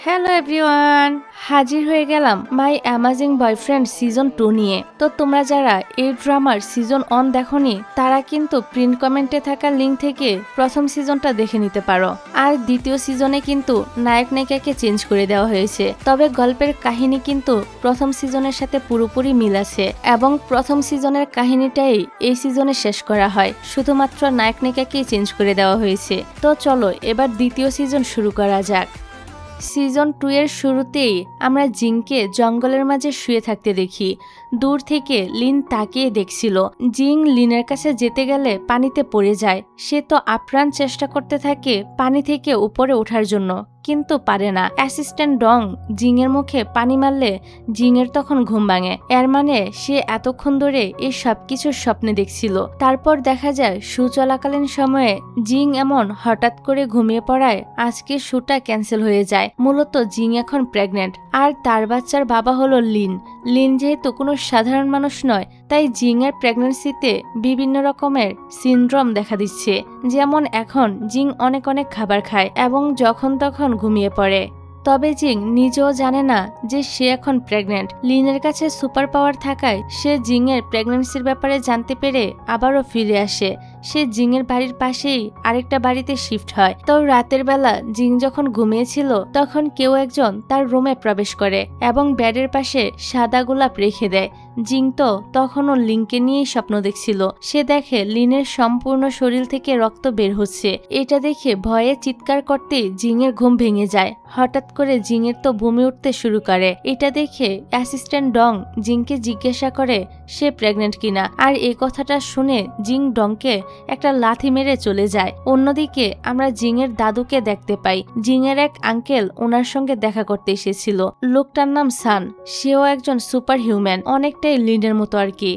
Hello everyone, হাজির হয়ে গেলাম মাই অ্যামাজিং বয়ফ্রেন্ড সিজন 2 নিয়ে। তো তোমরা যারা এই ড্রামার সিজন 1 দেখোনি তারা কিন্তু প্রিন্ট কমেন্টে থাকা লিঙ্ক থেকে প্রথম সিজনটা দেখে নিতে পারো। আর দ্বিতীয় সিজনে কিন্তু নায়ক নায়িকাকে চেঞ্জ করে দেওয়া হয়েছে, তবে গল্পের কাহিনী কিন্তু প্রথম সিজনের সাথে পুরোপুরি মিল আছে এবং প্রথম সিজনের কাহিনীটাই এই সিজনে শেষ করা হয়, শুধুমাত্র নায়ক নায়িকাকেই চেঞ্জ করে দেওয়া হয়েছে। তো চলো এবার দ্বিতীয় সিজন শুরু করা যাক। সিজন 2 এর শুরুতেই আমরা জিংকে জঙ্গলের মাঝে শুয়ে থাকতে দেখি। দূর থেকে লিন তাকিয়ে দেখছিল। জিং লিনের কাছে যেতে গেলে পানিতে পড়ে যায়। সে তো আপ্রাণ চেষ্টা করতে থাকে পানি থেকে উপরে ওঠার জন্য, কিন্তু পারে না। অ্যাসিস্ট্যান্ট ডং জিং এর মুখে পানি মারলে জিং এর তখন ঘুম ভাঙে। এর মানে সে এতক্ষণ ধরে এই সবকিছুর স্বপ্নে দেখছিল। তারপর দেখা যায় শু চলাকালীন সময়ে জিং এমন হঠাৎ করে ঘুমিয়ে পড়ায় আজকে শুটা ক্যান্সেল হয়ে যায়। মূলত জিং এখন প্রেগনেন্ট আর তার বাচ্চার বাবা হলো লিন। লিন যেহেতু কোনো সাধারণ মানুষ নয়, তাই জিং এর প্রেগন্যান্সিতে বিভিন্ন রকমের সিনড্রোম দেখা দিচ্ছে। যেমন এখন জিং অনেক খাবার খায় এবং যখন তখন ঘুমিয়ে পড়ে। তবে জিং নিজেও জানে না যে সে এখন প্রেগনেন্ট। লিনের কাছে সুপার পাওয়ার থাকায় সে জিং এর প্রেগন্যান্সির ব্যাপারে জানতে পেরে আবারও ফিরে আসে। সে জিং এর বাড়ির পাশেই আরেকটা বাড়িতে শিফট হয়। তো রাতের বেলা জিং যখন ঘুমিয়েছিল তখন কেউ একজন তার রুমে প্রবেশ করে এবং বেডের পাশে সাদা গোলাপ রেখে দেয়। জিং তো তখনও লিনকে নিয়েই স্বপ্ন দেখছিল। সে দেখে লিনের সম্পূর্ণ শরীর থেকে রক্ত বের হচ্ছে। এটা দেখে ভয়ে চিৎকার করতেই জিং এর ঘুম ভেঙে যায়। হঠাৎ করে জিং এর তো বমি উঠতে শুরু করে। এটা দেখে অ্যাসিস্ট্যান্ট ডং জিংকে জিজ্ঞাসা করে সে প্রেগনেন্ট কিনা, আর এই কথাটা শুনে জিং ডংকে একটা লাথি মেরে চলে যায়। অন্যদিকে আমরা জিং এর দাদুকে দেখতে পাই। জিং এর এক আঙ্কেল ওনার সঙ্গে দেখা করতে এসেছিল। লোকটার নাম সান। সেও একজন সুপার হিউম্যান, অনেকটাই লিনের মতো আর কি।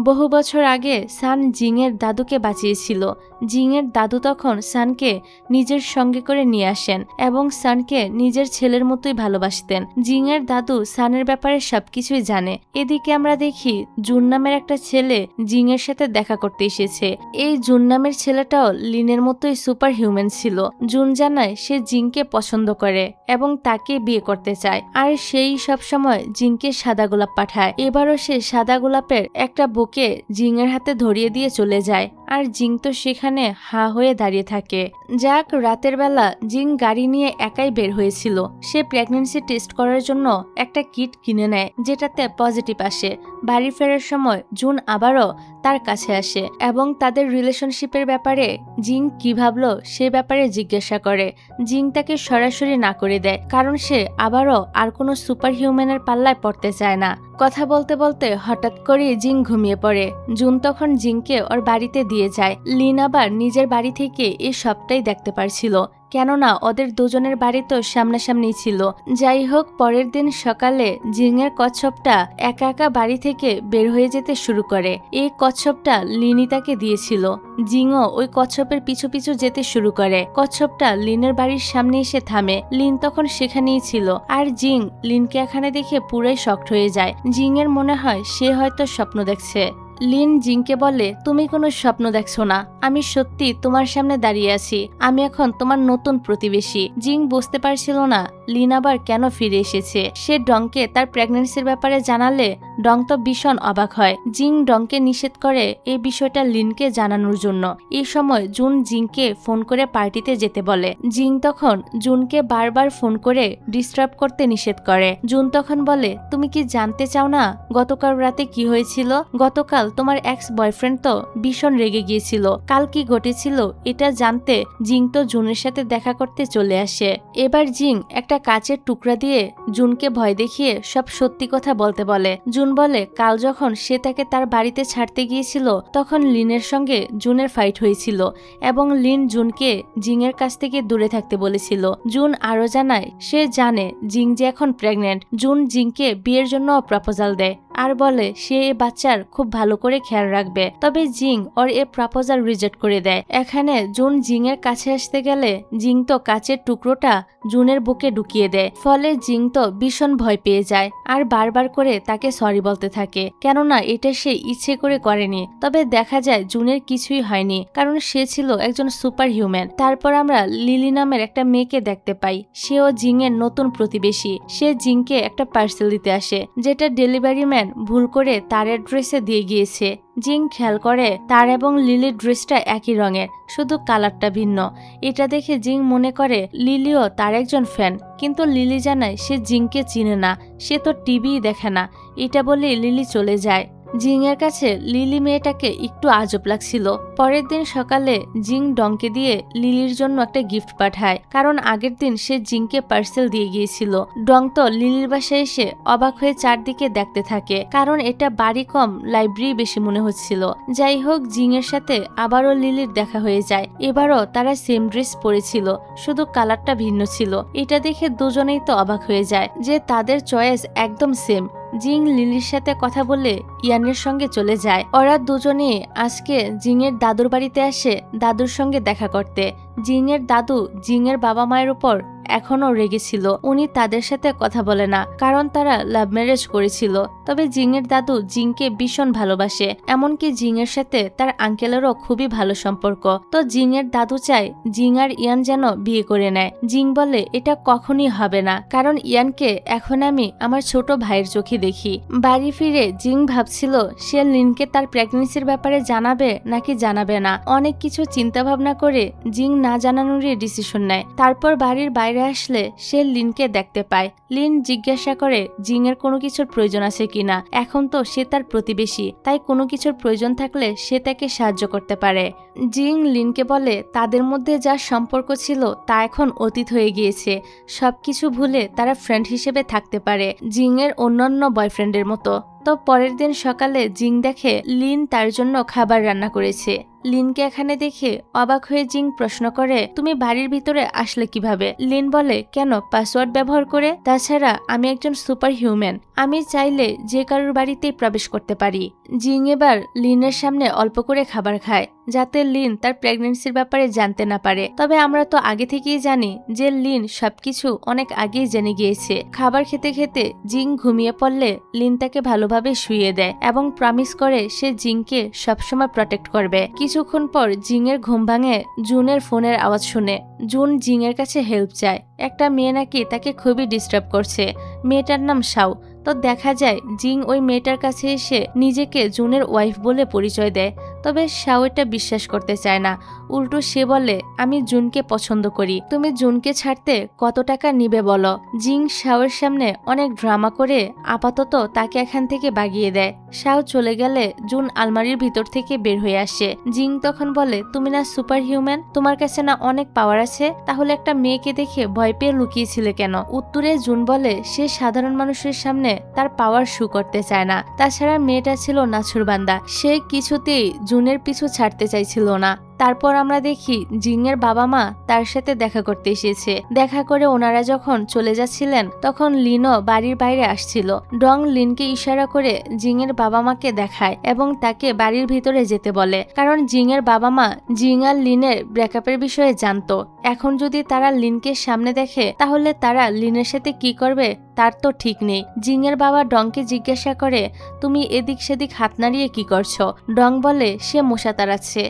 বহু বছর আগে সান জিং এর দাদুকে বাঁচিয়েছিল। জিং এর দাদু তখন সানকে নিজের সঙ্গে করে নিয়ে আসেন এবং সানকে নিজের ছেলের মতোই ভালোবাসতেন। জিং এর দাদু সানের ব্যাপারে সবকিছুই জানে। এদিকে আমরা দেখি জুন নামের একটা ছেলে জিং এর সাথে দেখা করতে এসেছে। এই জুন নামের ছেলেটাও লিনের মতোই সুপার হিউম্যান ছিল। জুন জানায় সে জিংকে পছন্দ করে এবং তাকে বিয়ে করতে চায়, আর সেই সব সময় জিংকে সাদা গোলাপ পাঠায়। এবারও সে সাদা গোলাপের একটা বুকে জিং এর হাতে ধরিয়ে দিয়ে চলে যায়, আর জিং তো সেখানে হা হয়ে দাঁড়িয়ে থাকে। যাক, রাতের বেলা জিং গাড়ি নিয়ে একাই বের হয়েছিল। সে প্রেগন্যান্সি টেস্ট করার জন্য একটা কিট কিনে নেয় যেটাতে পজিটিভ আসে। বাড়ি ফেরার সময় জুন আবারও তার কাছে আসে এবং তাদের রিলেশনশিপের ব্যাপারে জিং কি ভাবলো সে ব্যাপারে জিজ্ঞাসা করে। জিং তাকে সরাসরি না করে দেয়, কারণ সে আবারও আর কোনো সুপার হিউম্যানের পাল্লায় পড়তে চায় না। কথা বলতে বলতে হঠাৎ করে জিং ঘুমিয়ে পড়ে। জুন তখন জিংকে ওর বাড়িতে দিয়ে যায়। লিন আবার নিজের বাড়ি থেকে এই সবটাই দেখতে পারছিল, কেননা ওদের দুজনের বাড়ি তো সামনাসামনি ছিল। যাই হোক, পরের দিন সকালে জিং এর কচ্ছপটা একা একা বাড়ি থেকে বের হয়ে যেতে শুরু করে। এই কচ্ছপটা লিনই তাকে দিয়েছিল। জিংও ওই কচ্ছপের পিছু পিছু যেতে শুরু করে। কচ্ছপটা লিনের বাড়ির সামনে এসে থামে। লিন তখন সেখানেই ছিল, আর জিং লিনকে এখানে দেখে পুরাই শকড হয়ে যায়। জিং এর মনে হয় সে হয়তো স্বপ্ন দেখছে। লিন জিংকে বলে, তুমি কোনো স্বপ্ন দেখছো না, আমি সত্যি তোমার সামনে দাঁড়িয়ে আছি। আমি এখন তোমার নতুন প্রতিবেশী। জিং বুঝতে পারছিল না লিন আবার কেন ফিরে এসেছে। সে ডংকে তার প্রেগন্যান্সির ব্যাপারে জানালে ডং তো ভীষণ অবাক হয়। জিং ডংকে নিষেধ করে এই বিষয়টা লিনকে জানানোর জন্য। এই সময় জুন জিংকে ফোন করে পার্টিতে যেতে বলে। জিং তখন জুনকে বারবার ফোন করে ডিস্টার্ব করতে নিষেধ করে। জুন তখন বলে, তুমি কি জানতে চাও না গতকাল রাতে কি হয়েছিল? গতকাল তোমার এক্স বয়ফ্রেন্ড তো ভীষণ রেগে গিয়েছিল। কাল কি ঘটেছিল এটা জানতে জিং তো জুনের সাথে দেখা করতে চলে আসে। এবার জিং একটা কাচের টুকরা দিয়ে জুনকে ভয় দেখিয়ে সব সত্যি কথা বলতে বলে। জুন বলে, কাল যখন সে তাকে তার বাড়িতে ছাড়তে গিয়েছিল তখন লিনের সঙ্গে জুনের ফাইট হয়েছিল এবং লিন জুনকে জিং এর কাছ থেকে দূরে থাকতে বলেছিল। জুন আরো জানায় সে জানে জিং যে এখন প্রেগনেন্ট। জুন জিংকে বিয়ের জন্য প্রপোজাল দেয়, আর বলে সে এই বাচ্চার খুব ভালো করে খেয়াল রাখবে। তবে জিং ওর এ প্রপোজাল রিজেক্ট করে দেয়। এখানে জুন জিং এর কাছে আসতে গেলে জিং তো কাচের টুকরোটা জুনের বুকে ঢুকিয়ে দেয়। ফলে জিং তো ভীষণ ভয় পেয়ে যায় আর বারবার করে তাকে সরি বলতে থাকে, কেননা এটা সে ইচ্ছে করে করেনি। তবে দেখা যায় জুনের কিছুই হয়নি, কারণ সে ছিল একজন সুপার হিউম্যান। তারপর আমরা লিলি নামের একটা মেয়েকে দেখতে পাই। সেও জিং এর নতুন প্রতিবেশী। সে জিংকে একটা পার্সেল দিতে আসে, যেটা ডেলিভারি ম্যান ভুল করে তার অ্যাড্রেসে দিয়ে গিয়েছে। জিং খেয়াল করে তার এবং লিলির ড্রেসটা একই রঙের, শুধু কালারটা ভিন্ন। এটা দেখে জিং মনে করে লিলিও তার একজন ফ্যান, কিন্তু লিলি জানায় সে জিংকে চিনে না, সে তো টিভিই দেখে না। এটা বলে লিলি চলে যায়। জিং এর কাছে লিলি মেয়েটাকে একটু আজব লাগছিল। পরের দিন সকালে জিং ডংকে দিয়ে লিলির জন্য একটা গিফট পাঠায়, কারণ আগের দিন সে জিংকে পার্সেল দিয়ে গিয়েছিল। ডং তো লিলির বাসায় এসে অবাক হয়ে চারদিকে দেখতে থাকে, কারণ এটা বাড়ি কম লাইব্রেরি বেশি মনে হচ্ছিল। যাই হোক, জিং এর সাথে আবারও লিলির দেখা হয়ে যায়। এবারও তারা সেম ড্রেস পরেছিল, শুধু কালারটা ভিন্ন ছিল। এটা দেখে দুজনেই তো অবাক হয়ে যায় যে তাদের চয়েস একদম সেম। জিং লিলির সাথে কথা বলে ইয়ানের সঙ্গে চলে যায়। ওরা দুজনে আজকে জিং এর দাদুর বাড়িতে আসে দাদুর সঙ্গে দেখা করতে। জিং এর দাদু জিং এর বাবা মায়ের উপর এখনো রেগেছিল। উনি তাদের সাথে কথা বলে না, কারণ তারা লাভ ম্যারেজ করেছিল। তবে জিং এর দাদু জিংকে ভীষণ ভালোবাসে, এমনকি জিং এর সাথে তার আঙ্কেলেরও খুবই ভালো সম্পর্ক। তো জিং এর দাদু চায় জিং আর ইয়ান যেন বিয়ে করে নেয়। জিং বলে এটা কখনই হবে না, কারণ ইয়ানকে এখন আমি আমার ছোট ভাইয়ের চোখে দেখি। বাড়ি ফিরে জিং ভাবছিল সে লিনকে তার প্রেগন্যান্সির ব্যাপারে জানাবে নাকি জানাবে না। অনেক কিছু চিন্তা ভাবনা করে জিং না জানানোরই ডিসিশন নেয়। তারপর বাড়ির বাইরে আসলে সে লিনকে দেখতে পায়। লিন জিজ্ঞাসা করে জিং এর কোনো কিছুর প্রয়োজন আছে কিনা। এখন তো সে তার প্রতিবেশী, তাই কোনো কিছুর প্রয়োজন থাকলে সে তাকে সাহায্য করতে পারে। জিং লিনকে বলে তাদের মধ্যে যা সম্পর্ক ছিল তা এখন অতীত হয়ে গিয়েছে, সবকিছু ভুলে তারা ফ্রেন্ড হিসেবে থাকতে পারে, জিং এর অন্যান্য বয়ফ্রেন্ডের মতো। তো পরের দিন সকালে জিং দেখে লিন তার জন্য খাবার রান্না করেছে। লিনকে এখানে দেখে অবাক হয়ে জিং প্রশ্ন করে তুমি বাড়ির ভিতরে আসলে কিভাবে। লিন বলে কেন, পাসওয়ার্ড ব্যবহার করে। তাছাড়া আমি একজন সুপার হিউম্যান, আমি চাইলে যে কারোর বাড়িতেই প্রবেশ করতে পারি। জিং এবার লিনের সামনে অল্প করে খাবার খায়, যাতে লিন তার প্রেগন্যান্সির ব্যাপারে জানতে না পারে। তবে আমরা তো আগে থেকেই জানি যে লিন সবকিছু অনেক আগেই জেনে গিয়েছে। খাবার খেতে খেতে জিং ঘুমিয়ে পড়লে লিন তাকে ভালোভাবে শুইয়ে দেয় এবং প্রমিস করে সে জিংকে সবসময় প্রটেক্ট করবে। কিছুক্ষণ পর জিং এর ঘুম ভাঙে জুনের ফোনের আওয়াজ শুনে। জুন জিং এর কাছে হেল্প চায়। একটা মেয়ে নাকি তাকে খুবই ডিস্টার্ব করছে। মেয়েটার নাম শাও। তো দেখা যায় জিং ওই মেয়েটার কাছে এসে নিজেকে জুনের ওয়াইফ বলে পরিচয় দেয়। তবে শাও এটা বিশ্বাস করতে চায় না। উল্টো সে বলে আমি জুনকে পছন্দ করি, তুমি জুনকে ছাড়তে কত টাকা নিবে বলো। জিং শাওয়ের সামনে অনেক ড্রামা করে আপাতত তাকে এখান থেকে বাগিয়ে দেয়। শাও চলে গেলে জুন আলমারির ভিতর থেকে বের হয়ে আসে। জিং তখন বলে তুমি না সুপার হিউম্যান, তোমার কাছে না অনেক পাওয়ার আছে, তাহলে একটা মেয়েকে দেখে ভয় পেয়ে লুকিয়েছিলে কেন। উত্তরে জুন বলে সে সাধারণ মানুষের সামনে তার পাওয়ার শো করতে চায় না। তাছাড়া মেয়েটা ছিল নাছুরবান্দা, সে কিছুতেই জুনের পিছু ছাড়তে চাইছিল না। তারপর আমরা দেখি জিং এর বাবা মা তার সাথে দেখা করতে এসেছে। দেখা করে ওনারা যখন চলে যাচ্ছিলেন তখন লিনও বাড়ির বাইরে আসছিল। ডং লিনকে ইশারা করে জিং এর বাবা মাকে দেখায় এবং তাকে বাড়ির ভিতরে যেতে বলে, কারণ জিং এর বাবা মা জিং আর লিনের ব্রেকআপের বিষয়ে জানতো। এখন যদি তারা লিনকে সামনে দেখে তাহলে তারা লিনের সাথে কি করবে তার তো ঠিক নেই। জিং এর বাবা ডংকে জিজ্ঞাসা করে তুমি এদিক সেদিক হাত নাড়িয়ে কি করছো। ডং বলে সে মশা তাড়াচ্ছে।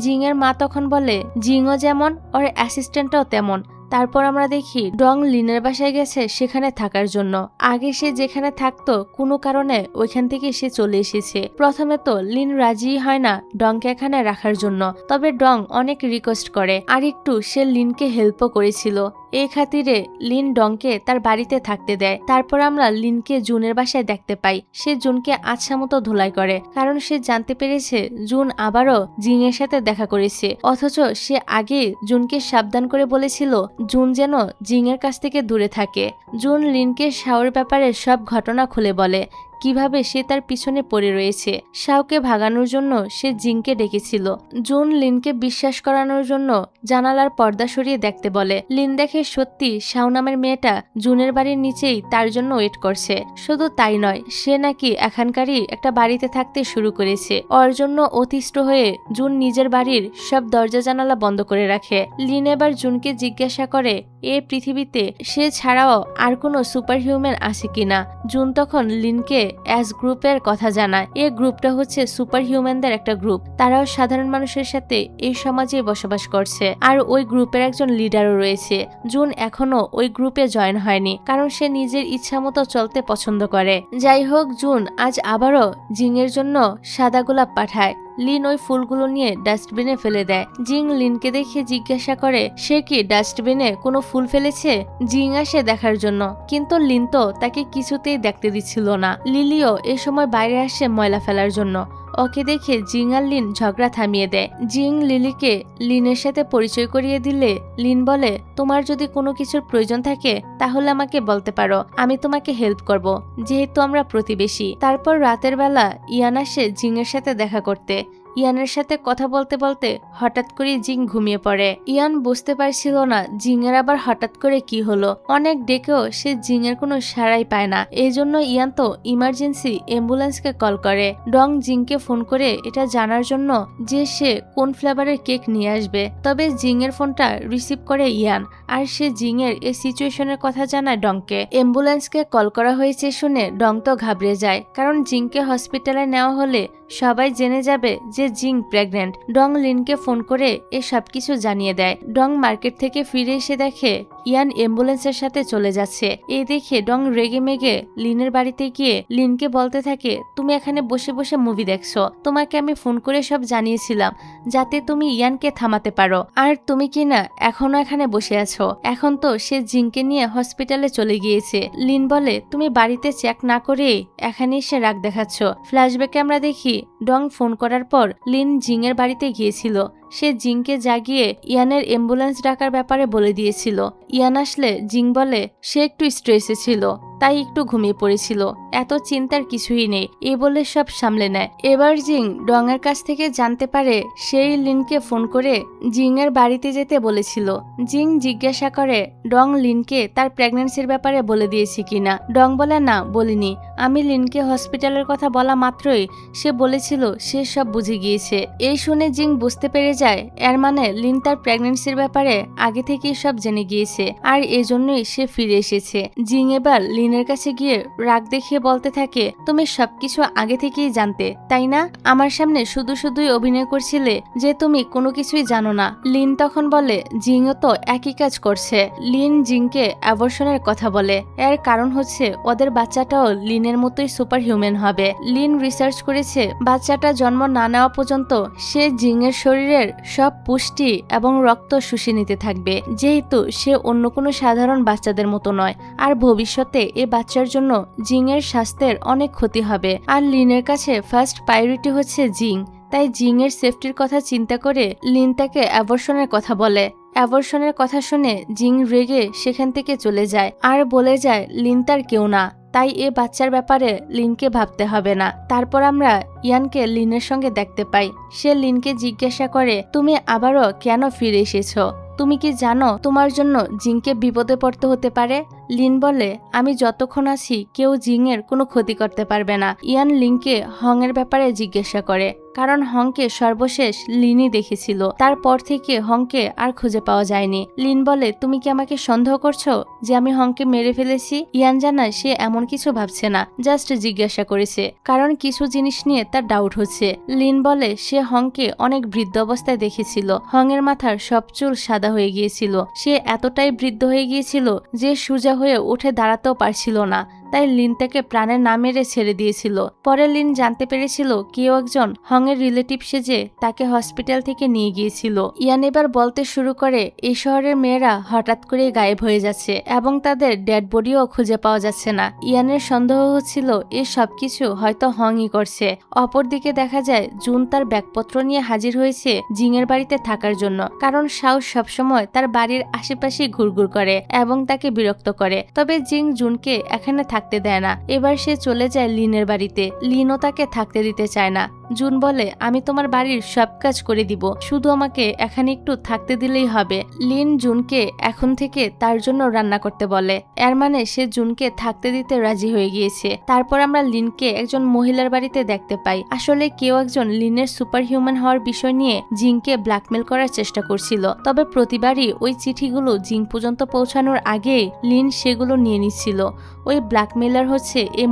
জিং এর মা তখন বলে জিংও যেমন ওর অ্যাসিস্ট্যান্টও তেমন। তারপর আমরা দেখি ডং লিনের বাসায় গেছে সেখানে থাকার জন্য। আগে সে যেখানে থাকতো কোনো কারণে ওইখান থেকে সে চলে এসেছে। প্রথমে তো লিন রাজি হয় না ডংকে এখানে রাখার জন্য, তবে ডং অনেক রিকোয়েস্ট করে আর একটু সে লিনকে হেল্পও করেছিল। এই খাতিরে লিন ডংকে তার বাড়িতে থাকতে দেয়। তারপর আমরা লিনকে জুনের বাসায় দেখতে পাই। সে জুনকে আচ্ছা মতো ধোলাই করে, কারণ সে জানতে পেরেছে জুন আবারও জিং এর সাথে দেখা করেছে। অথচ সে আগে জুনকে সাবধান করে বলেছিল জুন যেন জিং এর কাছ থেকে দূরে থাকে। জুন লিনকে শাওর ব্যাপারে সব ঘটনা খুলে বলে, কিভাবে সে তার পিছনে পড়ে রয়েছে। শাওকে ভাগানোর জন্য সে জিংকে ডেকেছিল। জুন লিনকে বিশ্বাস করানোর জন্য জানালার পর্দা সরিয়ে দেখতে বলে। লিন দেখে সত্যি শাও নামের মেয়েটা জুনের বাড়ির নিচেই তার জন্য ওয়েট করছে। শুধু তাই নয়, সে নাকি এখানকারই একটা বাড়িতে থাকতে শুরু করেছে। ওর জন্য অতিষ্ঠ হয়ে জুন নিজের বাড়ির সব দরজা জানালা বন্ধ করে রাখে। লিন এবার জুনকে জিজ্ঞাসা করে এই পৃথিবীতে সে ছাড়াও আর কোনো সুপার হিউম্যান আছে কিনা। জুন তখন লিনকে অ্যাস গ্রুপের কথা জানায়। এই গ্রুপটা হচ্ছে সুপার হিউম্যানদের একটা গ্রুপ। তারাও সাধারণ মানুষের সাথে এই সমাজে বসবাস করছে, আর ওই গ্রুপের একজন লিডারও রয়েছে। জুন এখনো ওই গ্রুপে জয়েন হয়নি, কারণ সে নিজের ইচ্ছা মতো চলতে পছন্দ করে। যাই হোক, জুন আজ আবারও জিংয়ের জন্য সাদা গোলাপ পাঠায়। লিন ওই ফুলগুলো নিয়ে ডাস্টবিনে ফেলে দেয়। জিং লিনকে দেখে জিজ্ঞাসা করে সে কি ডাস্টবিনে কোনো ফুল ফেলেছে। জিং আসে দেখার জন্য, কিন্তু লিন তো তাকে কিছুতেই দেখতে দিচ্ছিল না। লিলিও এ সময় বাইরে আসে ময়লা ফেলার জন্য। ওকে দেখে জিং আর লিন ঝগড়া থামিয়ে দেয়। জিং লিলিকে লিনের সাথে পরিচয় করিয়ে দিলে লিন বলে তোমার যদি কোনো কিছুর প্রয়োজন থাকে তাহলে আমাকে বলতে পারো, আমি তোমাকে হেল্প করব, যেহেতু আমরা প্রতিবেশী। তারপর রাতের বেলা ইয়ান আসে জিং এর সাথে দেখা করতে। ইয়ানের সাথে কথা বলতে বলতে হঠাৎ করে জিং ঘুমিয়ে পড়ে। ইয়ান বুঝতে পারছিল না জিংয়ের আবার হঠাৎ করে কি হলো। অনেক ডেকেও সে জিংয়ের কোনো সাড়াই পায় না। এই জন্য ইয়ান তো ইমার্জেন্সি অ্যাম্বুলেন্সকে কল করে। ডং জিংকে ফোন করে এটা জানার জন্য যে সে কোন ফ্লেভারের কেক নিয়ে আসবে। তবে জিংয়ের ফোনটা রিসিভ করে ইয়ান, আর সে জিংয়ের এই সিচুয়েশনের কথা জানায় ডংকে। অ্যাম্বুলেন্সকে কল করা হয়েছে শুনে ডং তো ঘাবড়ে যায়, কারণ জিংকে হসপিটালে নেওয়া হলে সবাই জেনে যাবে যে জিং প্রেগনেন্ট। ডং লিনকে ফোন করে এ সবকিছু জানিয়ে দেয়। ডং মার্কেট থেকে ফিরে এসে দেখে ইয়ান অ্যাম্বুলেন্সের সাথে চলে যাচ্ছে। এই দেখে ডং রেগে মেগে লিনের বাড়িতে গিয়ে লিনকে বলতে থাকে তুমি এখানে বসে বসে মুভি দেখছো, তোমাকে আমি ফোন করে সব জানিয়েছিলাম যাতে তুমি ইয়ানকে থামাতে পারো, আর তুমি কিনা এখনো এখানে বসে আছো। এখন তো সে জিংকে নিয়ে হসপিটালে চলে গিয়েছে। লিন বলে তুমি বাড়িতে চেক না করে এখানে এসে রাগ দেখাচ্ছ। ফ্ল্যাশব্যাকে আমরা দেখি ডং ফোন করার পর লিন জিংয়ের বাড়িতে গিয়েছিল। সে জিংকে জাগিয়ে ইয়ানের অ্যাম্বুলেন্স ডাকার ব্যাপারে বলে দিয়েছিল। ইয়ান আসলে জিং বলে সে একটু স্ট্রেসে ছিল, তাই একটু ঘুমিয়ে পড়েছিল, এত চিন্তার কিছুই নেই, এই বলে সব সামলে নেয়। এবার জিং ডং এর কাছ থেকে জানতে পারে সেই লিনকে ফোন করে জিং এর বাড়িতে যেতে বলেছিল। জিং জিজ্ঞাসা করে ডং লিনকে তার প্রেগন্যান্সির ব্যাপারে বলে দিয়েছি কিনা। ডং বলে না, বলিনি, আমি লিনকে হসপিটালের কথা বলা মাত্রই সে বলেছিল সে সব বুঝে গিয়েছে। এই শুনে জিং বুঝতে পেরে যায় এর মানে লিন তার প্রেগন্যান্সির ব্যাপারে আগে থেকেই সব জেনে গিয়েছে, আর এজন্যই সে ফিরে এসেছে। জিং এবার লিনের কাছে গিয়ে রাগ দেখিয়ে বলতে থাকে তুমি সবকিছু আগে থেকেই জানতে, তাই না? আমার সামনে শুধু শুধুই অভিনয় করছিলে যে তুমি কোনো কিছুই জানো না। লিন তখন বলে জিংও তো একই কাজ করছে। লিন জিংকে অ্যাবর্শনের কথা বলে। এর কারণ হচ্ছে ওদের বাচ্চাটাও লিনের মতোই সুপার হিউম্যান হবে। লিন রিসার্চ করেছে বাচ্চাটা জন্ম না নেওয়া পর্যন্ত সে জিংয়ের শরীরের সব পুষ্টি এবং রক্ত শুষে নিতে থাকবে, যেহেতু সে অন্য কোনো সাধারণ বাচ্চাদের মতো নয়। আর ভবিষ্যতে এ বাচ্চার জন্য জিংয়ের স্বাস্থ্যের অনেক ক্ষতি হবে। আর লিনের কাছে ফার্স্ট প্রায়োরিটি হচ্ছে জিং, তাই জিংয়ের সেফটির কথা চিন্তা করে লিন তাকে অ্যাবর্শনের কথা বলে। অ্যাবর্শনের কথা শুনে জিং রেগে সেখান থেকে চলে যায় আর বলে যায় লিন তার কেউ না, তাই এ বাচ্চার ব্যাপারে লিনকে ভাবতে হবে না। তারপর আমরা ইয়ানকে লিনের সঙ্গে দেখতে পাই। সে লিনকে জিজ্ঞাসা করে তুমি আবারও কেন ফিরে এসেছো, তুমি কি জানো তোমার জন্য জিংকে বিপদে পড়তে হতে পারে? লিন বলে আমি যতক্ষণ আছি কেউ জিংয়ের কোনো ক্ষতি করতে পারবে না। ইয়ান লিনকে হং এর ব্যাপারে জিজ্ঞাসা করে, কারণ হংকে সর্বশেষ লিনই দেখেছিল। তারপর থেকে হংকে আর খুঁজে পাওয়া যায়নি। লিন বলে তুমি কি আমাকে সন্দেহ করছো যে আমি হংকে মেরে ফেলেছি? ইয়ান জানায় সে এমন কিছু ভাবছে না, জাস্ট জিজ্ঞাসা করেছে কারণ কিছু জিনিস নিয়ে তার ডাউট হচ্ছে। লিন বলে সে হংকে অনেক বৃদ্ধ অবস্থায় দেখেছিল। হং এর মাথার সব চুল সাদা হয়ে গিয়েছিল। সে এতটাই বৃদ্ধ হয়ে গিয়েছিল যে সোজা হয়ে উঠে দাঁড়াতেও পারছিল না, তাই লিন তাকে প্রাণের না মেরে ছেড়ে দিয়েছিল। পরে লিন জানতে পেরেছিল কেউ একজন হং এর রিলেটিভ সেজে তাকে হসপিটাল থেকে নিয়ে গিয়েছিল। ইয়ান এবার বলতে শুরু করে এই শহরের মেয়েরা হঠাৎ করে গায়েব হয়ে যাচ্ছে এবং তাদের ডেড বডিও খুঁজে পাওয়া যাচ্ছে না। ইয়ানের সন্দেহ হচ্ছিল এই সবকিছু হয়তো হংই করছে। অপরদিকে দেখা যায় জুন তার ব্যাগপত্র নিয়ে হাজির হয়েছে জিংয়ের বাড়িতে থাকার জন্য, কারণ শাও সবসময় তার বাড়ির আশেপাশে ঘুরঘুর করে এবং তাকে বিরক্ত করে। তবে জিং জুনকে এখানে থাকতে দেয় না। এবার সে চলে যায় লিনের বাড়িতে। লিনও তাকে থাকতে দিতে চায় না। জুন বলে, আমি তোমার বাড়ির সব কাজ করে দিব, শুধু আমাকে এখানে একটু থাকতে দিলেই হবে। লিন জুনকে এখন থেকে তার জন্য রান্না করতে বলে। এর মানে সে জুনকে থাকতে দিতে রাজি হয়ে গিয়েছে। তারপর আমরা লিনকে একজন মহিলার বাড়িতে দেখতে পাই। আসলে কেউ একজন লিনের সুপার হিউম্যান হওয়ার বিষয় নিয়ে জিংকে ব্ল্যাকমেল করার চেষ্টা করছিল। তবে প্রতিবারই ওই চিঠিগুলো জিং পর্যন্ত পৌঁছানোর আগে লিন সেগুলো নিয়ে নিচ্ছিল। ওই ব্ল্যাকমেলার হচ্ছে এই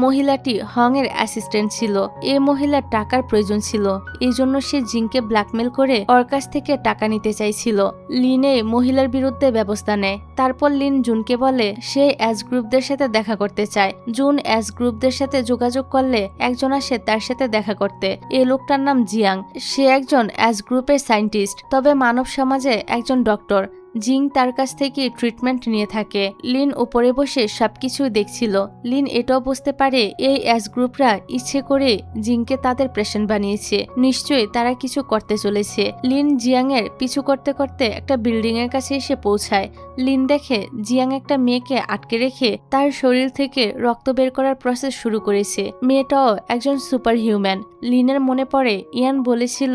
মহিলাটি হং এর অ্যাসিস্ট্যান্ট ছিল। এই মহিলার টাকার প্রয়োজন ছিল, এই জন্য সে জিংকে ব্ল্যাকমেল করে ওর কাছ থেকে টাকা নিতে চাইছিল। লিন এই মহিলার বিরুদ্ধে ব্যবস্থা নেয়। তারপর লিন জুনকে বলে সে এস গ্রুপদের সাথে দেখা করতে চায়। জুন এস গ্রুপদের সাথে যোগাযোগ করলে একজন আসে তার সাথে দেখা করতে। এই লোকটার নাম জিয়াং। সে একজন এস গ্রুপের সায়েন্টিস্ট, তবে মানব সমাজে একজন ডক্টর। জিং তার কাছ থেকে ট্রিটমেন্ট নিয়ে থাকে। লিন উপরে বসে সবকিছু দেখছিল। লিন এটাও বুঝতে পারে এই এস গ্রুপরা ইচ্ছে করে জিংকে তাদের পেশেন্ট বানিয়েছে। নিশ্চয়ই তারা কিছু করতে চলেছে। লিন জিয়াং এর পিছু করতে করতে একটা বিল্ডিং এর কাছে এসে পৌঁছায়। লিন দেখে জিয়াং একটা মেয়েকে আটকে রেখে তার শরীর থেকে রক্ত বের করার প্রসেস শুরু করেছে। মেয়েটাও একজন সুপার হিউম্যান। লিনের মনে পড়ে ইয়ান বলেছিল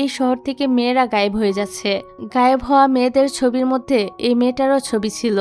এই শহর থেকে মেয়েরা গায়েব হয়ে যাচ্ছে। গায়েব হওয়া মেয়েদের ছবির মধ্যে এই মেয়েটারও ছবি ছিল।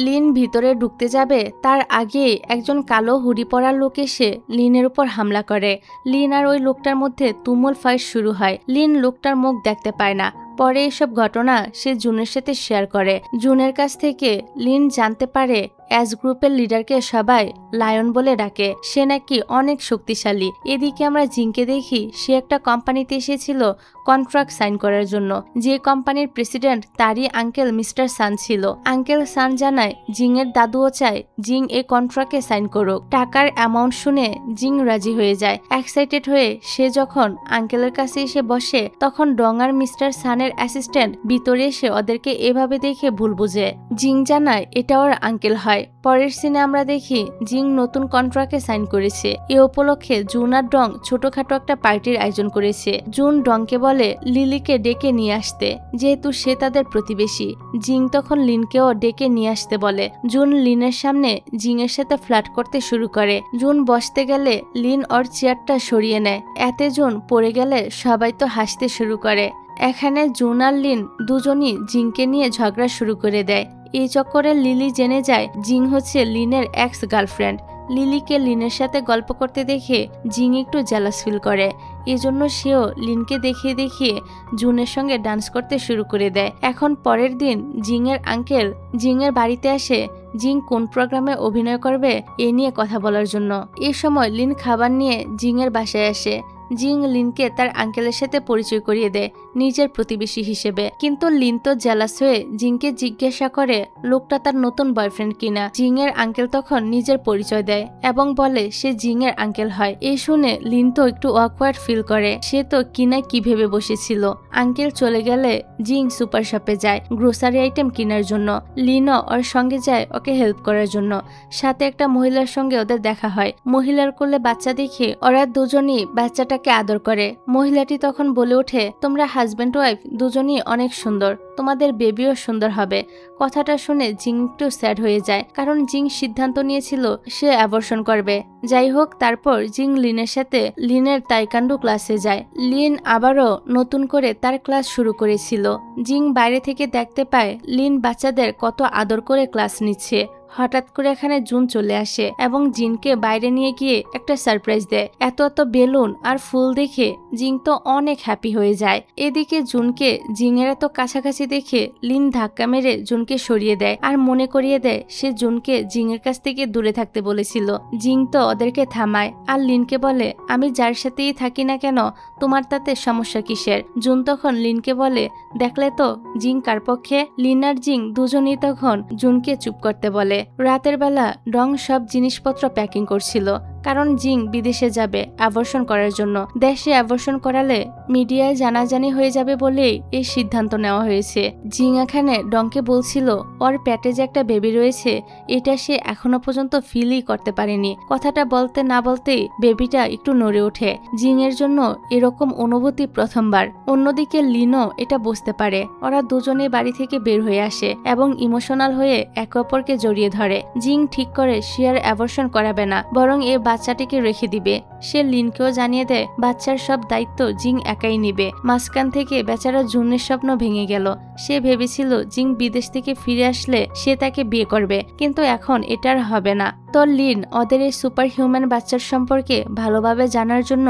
লিন ভিতরে ঢুকতে যাবে তার আগে একজন কালো হুডি পরা লোক এসে লিনের উপর হামলা করে। লিন আর ওই লোকটার মধ্যে তুমুল ফাইট শুরু হয়। লিন লোকটার মুখ দেখতে পায় না। পরে এসব ঘটনা সে জুনের সাথে শেয়ার করে। জুনের কাছ থেকে লিন জানতে পারে এস গ্রুপের লিডারকে সবাই লায়ন বলে ডাকে। সে নাকি অনেক শক্তিশালী। এদিকে আমরা জিংকে দেখি সে একটা কোম্পানিতে এসেছিল কন্ট্রাক্ট সাইন করার জন্য। যে কোম্পানির প্রেসিডেন্ট তারই আঙ্কেল মিস্টার সান ছিল। আঙ্কেল সান জানায় জিং এর দাদুও চায় জিং এই কন্ট্রাক্টে সাইন করুক। টাকার অ্যামাউন্ট শুনে জিং রাজি হয়ে যায়। এক্সাইটেড হয়ে সে যখন আঙ্কেলের কাছে এসে বসে তখন ডঙ্গার মিস্টার সানের অ্যাসিস্ট্যান্ট ভিতরে এসে ওদেরকে এভাবে দেখে ভুল বুঝে। জিং জানায় এটা ওর আঙ্কেল হয়। পরের সিনে আমরা দেখি জিং নতুন কন্ট্রাক্টে সাইন করেছে। এ উপলক্ষে জুন আর ডং ছোটখাটো একটা পার্টির আয়োজন করেছে। জুন ডংকে বলে লিলিকে ডেকে নিয়ে আসতে, যেহেতু সে তাদের প্রতিবেশী। জিং তখন লিনকেও ডেকে নিয়ে আসতে বলে। জুন লিনের সামনে জিং এর সাথে ফ্লার্ট করতে শুরু করে। জুন বসতে গেলে লিন ওর চেয়ারটা সরিয়ে নেয়। এতে জুন পড়ে গেলে সবাই তো হাসতে শুরু করে। এখানে জুন আর লিন দুজনই জিংকে নিয়ে ঝগড়া শুরু করে দেয়। এই চক্করে লিলি জেনে যায় জিং হচ্ছে লিনের এক্স গার্লফ্রেন্ড। লিলিকে লিনের সাথে গল্প করতে দেখে জিং একটু জেলাস ফিল করে। এজন্য সেও লিনকে দেখিয়ে দেখিয়ে জুনের সঙ্গে ডান্স করতে শুরু করে দেয়। এখন পরের দিন জিং এর আঙ্কেল জিং এর বাড়িতে আসে জিং কোন প্রোগ্রামে অভিনয় করবে এ নিয়ে কথা বলার জন্য। এই সময় লিন খাবার নিয়ে জিং এর বাসায় আসে। জিং লিনকে তার আঙ্কেলের সাথে পরিচয় করিয়ে দেয় নিজের প্রতিবেশী হিসেবে। কিন্তু লিন তো জেলাস হয়ে জিংকে জিজ্ঞাসা করে লোকটা তার নতুন বয়ফ্রেন্ড কিনা। জিং এর আঙ্কেল তখন নিজের পরিচয় দেয় এবং বলে সে জিং এর আঙ্কেল হয়। এই শুনে লিন তো একটু অকওয়ার্ড ফিল করে। সে তো কিনা কি ভেবে বসেছিল। আঙ্কেল চলে গেলে জিং সুপার শপে যায় গ্রোসারি আইটেম কেনার জন্য। লিনও ওর সঙ্গে যায় ওকে হেল্প করার জন্য। সাথে একটা মহিলার সঙ্গে ওদের দেখা হয়। মহিলার কোলে বাচ্চা দেখে ওরা দুজনই বাচ্চাটা আদর করে। মহিলাটি তখন বলে ওঠে তোমরা হাজব্যান্ড ওয়াইফ দুজনই অনেক সুন্দর, তোমাদের বেবিও সুন্দর হবে। কথাটা শুনে জিং একটু স্যাড হয়ে যায়, কারণ জিং সিদ্ধান্ত নিয়েছিল সে অ্যাবর্শন করবে। যাই হোক, তারপর জিং লিনের সাথে লিনের তাইকান্ডু ক্লাসে যায়। লিন আবারও নতুন করে তার ক্লাস শুরু করেছিল। জিং বাইরে থেকে দেখতে পায় লিন বাচ্চাদের কত আদর করে ক্লাস নিচ্ছে। হঠাৎ করে এখানে জুন চলে আসে এবং জিনকে বাইরে নিয়ে গিয়ে একটা সারপ্রাইজ দেয়। এত এত বেলুন আর ফুল দেখে জিং তো অনেক হ্যাপি হয়ে যায়। এদিকে জুনকে জিংয়ের এত কাছাকাছি দেখে লিন ধাক্কা মেরে জুনকে সরিয়ে দেয় আর মনে করিয়ে দেয় সে জুনকে জিংয়ের কাছ থেকে দূরে থাকতে বলেছিল। জিং তো ওদেরকে থামায় আর লিনকে বলে আমি যার সাথেই থাকি না কেন তোমার তাতে সমস্যা কিসের। জুন তখন লিনকে বলে দেখলে তো জিং কার পক্ষে। লিন আর জিং দুজনেই তখন জুনকে চুপ করতে বলে। রাতের বেলা ডং সব জিনিসপত্র প্যাকিং করছিল। কারণ জিং বিদেশে যাবে অ্যাবর্শন করার জন্য। দেশে অ্যাবর্শন করালে মিডিয়ায় জানাজানি হয়ে যাবে বলেই এই সিদ্ধান্ত নেওয়া হয়েছে। জিং এখানে ডংকে বলছিল ওর পেটে যে একটা বেবি রয়েছে এটা সে এখনো পর্যন্ত ফিলই করতে পারেনি। কথাটা বলতে না বলতেই বেবিটা একটু নড়ে ওঠে। জিং এর জন্য এরকম অনুভূতি প্রথমবার। অন্যদিকে লিনও এটা বুঝতে পারে। ওরা দুজনে বাড়ি থেকে বের হয়ে আসে এবং ইমোশনাল হয়ে একে অপরকে জড়িয়ে ধরে। জিং ঠিক করে সে আর অ্যাবর্শন করাবে না, বরং এই বাচ্চাটিকে রেখে দিবে। সে লিনকেও জানিয়ে দেয় বাচ্চার সব দায়িত্ব জিং একাই নিবে। মাঝখান থেকে বেচারা জুনের স্বপ্ন ভেঙে গেল। সে ভেবেছিল জিং বিদেশ থেকে ফিরে আসলে সে তাকে বিয়ে করবে, কিন্তু এখন এটা আর হবে না। তো লিন ওদের এই সুপার হিউম্যান বাচ্চার সম্পর্কে ভালোভাবে জানার জন্য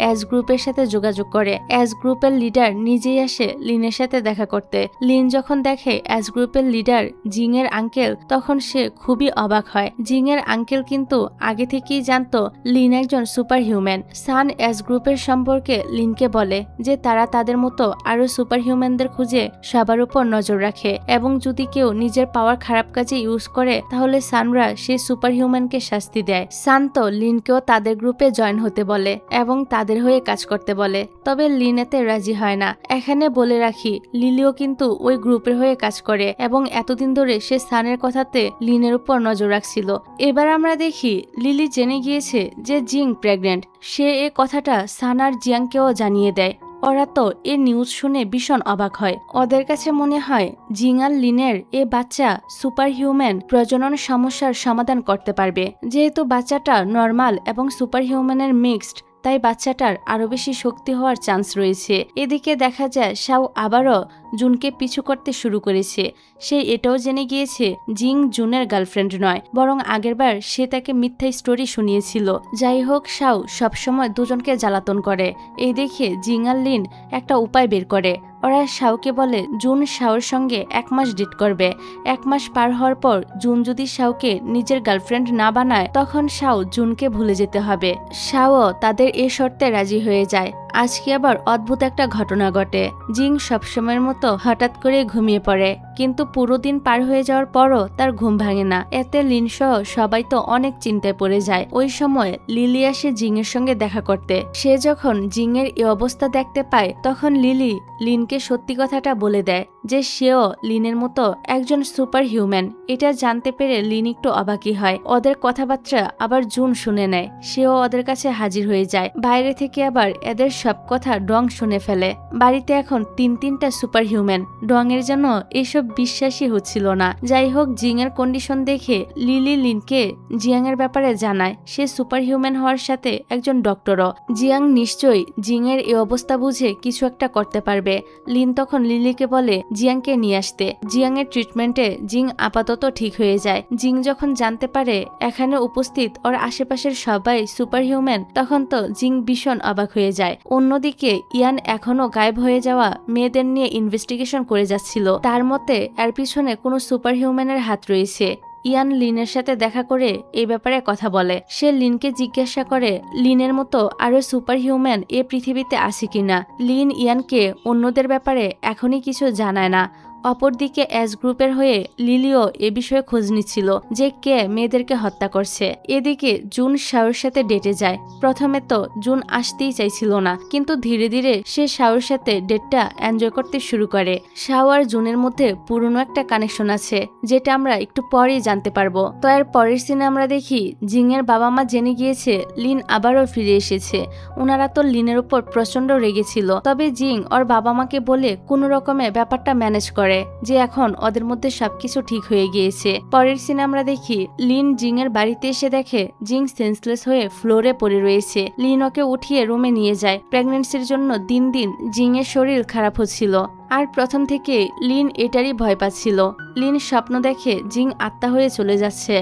এস গ্রুপের সাথে যোগাযোগ করে। এস গ্রুপের লিডার নিজেই আসে লিনের সাথে দেখা করতে। লিন যখন দেখে এস গ্রুপের লিডার জিং এর আঙ্কেল, তখন সে খুবই অবাক হয়। জিং এর আঙ্কেল কিন্তু আগে থেকেই জানতো লিন একজন সুপার হিউম্যান। সান এস গ্রুপের সম্পর্কে লিনকে বলে যে তারা তাদের মতো আরো সুপার হিউম্যানদের খুঁজে সবার উপর নজর রাখে এবং যদি কেউ নিজের পাওয়ার খারাপ কাজে ইউজ করে তাহলে সানরা সেই সুপার হিউম্যানকে শাস্তি দেয়। সান তো লিনকেও তাদের গ্রুপে জয়েন হতে বলে এবং তাদের হয়ে কাজ করতে বলে, তবে লিন এতে রাজি হয় না। এখানে বলে রাখি লিলিও কিন্তু ওই গ্রুপের হয়ে কাজ করে এবং এতদিন ধরে সে সানের কথাতে লিনের উপর নজর রাখছিল। এবার আমরা দেখি লিলি জেনে গিয়েছে যে জিং প্রেগনেন্ট। সে এ কথাটা সান আর জিয়াংকেও জানিয়ে দেয়। ওরা তো এ নিউজ শুনে ভীষণ অবাক হয়। ওদের কাছে মনে হয় জিং আর লিনের এ বাচ্চা সুপার হিউম্যান প্রজনন সমস্যার সমাধান করতে পারবে। যেহেতু বাচ্চাটা নর্মাল এবং সুপার হিউম্যানের মিক্সড, তাই বাচ্চাটার আরো বেশি শক্তি হওয়ার চান্স রয়েছে। এদিকে দেখা যায় শাও আবারও জুনকে পিছু করতে শুরু করেছে। সে এটাও জেনে গিয়েছে জিং জুনের গার্লফ্রেন্ড নয়, বরং আগেরবার সে তাকে মিথ্যা স্টোরি শুনিয়েছিল। যাই হোক, শাও সবসময় দুজনকে জ্বালাতন করে। এই দেখে জিং আর লিন একটা উপায় বের করে। ওরা শাওকে বলে জুন শাওর সঙ্গে 1 মাস ডেট করবে। 1 মাস পার হওয়ার পর জুন যদি শাওকে নিজের গার্লফ্রেন্ড না বানায় তখন শাও জুনকে ভুলে যেতে হবে। শাও তাদের এই শর্তে রাজি হয়ে যায়। আজকে আবার অদ্ভুত একটা ঘটনা ঘটে। জিং সবসময়ের মতো হঠাৎ করে ঘুমিয়ে পড়ে, কিন্তু পুরো দিন পার হয়ে যাওয়ার পরও তার ঘুম ভাঙে না। এতে লিন সহ সবাই তো অনেক চিন্তায় পড়ে যায়। ওই সময় লিলি আসে জিং এর সঙ্গে দেখা করতে। সে যখন জিং এর এই অবস্থা দেখতে পায় তখন লিলি লিনকে সত্যি কথাটা বলে দেয় যে সেও লিনের মতো একজন সুপার হিউম্যান। এটা জানতে পেরে লিন একটু অবাকই হয়। ওদের কথাবার্তা আবার জুন শুনে নেয়। সেও ওদের কাছে হাজির হয়ে যায়। বাইরে থেকে আবার এদের সব কথা ডং শুনে ফেলে। বাড়িতে এখন তিনটা সুপার হিউম্যান। ডং এর জন্য এসব বিশ্বাসই হচ্ছিল না। যাই হোক, জিং এর কন্ডিশন দেখে লিলি লিনকে জিয়াং এর ব্যাপারে জানায়। সে সুপার হিউম্যান হওয়ার সাথে একজন ডক্টরও। জিয়াং নিশ্চয়ই জিং এর এই অবস্থা বুঝে কিছু একটা করতে পারবে। লিন তখন লিলিকে বলে জিয়াংকে নিয়ে আসতে। জিয়াং এর ট্রিটমেন্টে জিং আপাতত ঠিক হয়ে যায়। জিং যখন জানতে পারে এখানে উপস্থিত ওর আশেপাশের সবাই সুপার হিউম্যান, তখন তো জিং ভীষণ অবাক হয়ে যায়। অন্যদিকে ইয়ান এখনো গায়েব হয়ে যাওয়া মেয়েদের নিয়ে ইনভেস্টিগেশন করে যাচ্ছিল। তার মতে এর পিছনে কোনো সুপার হিউম্যানের হাত রয়েছে। ইয়ান লিনের সাথে দেখা করে এই ব্যাপারে কথা বলে। সে লিনকে জিজ্ঞাসা করে লিনের মতো আরো সুপার হিউম্যান এ পৃথিবীতে আছে কিনা। লিন ইয়ানকে অন্যদের ব্যাপারে এখনই কিছু জানায় না। অপরদিকে এস গ্রুপের হয়ে লিলিও এ বিষয়ে খোঁজ নিচ্ছিল যে কে মেয়েদেরকে হত্যা করছে। এদিকে জুন শাওর সাথে ডেটে যায়। প্রথমে তো জুন আসতেই চাইছিল না, কিন্তু ধীরে ধীরে সে শাওর সাথে ডেটটা এনজয় করতে শুরু করে। শাও আর জুনের মধ্যে পুরনো একটা কানেকশন আছে, যেটা আমরা একটু পরেই জানতে পারবো। তো এর পরের সিনে আমরা দেখি জিং এর বাবা মা জেনে গিয়েছে লিন আবারও ফিরে এসেছে। ওনারা তো লিনের উপর প্রচন্ড রেগেছিল, তবে জিং ওর বাবা মাকে বলে কোনো রকমে ব্যাপারটা ম্যানেজ করে যে এখন ওদের মধ্যে সবকিছু ঠিক হয়ে গিয়েছে। পরের সিনে আমরা দেখি লিন জিং এর বাড়িতে এসে দেখে জিং সেন্সলেস হয়ে ফ্লোরে পড়ে রয়েছে। লিন ওকে উঠিয়ে রুমে নিয়ে যায়। প্রেগন্যান্সির জন্য দিন দিন জিং এর শরীর খারাপ হচ্ছিল, আর প্রথম থেকে লিন এটারই ভয় পাচ্ছিল। লিন স্বপ্ন দেখে জিং আত্মা হয়ে চলে যাচ্ছে।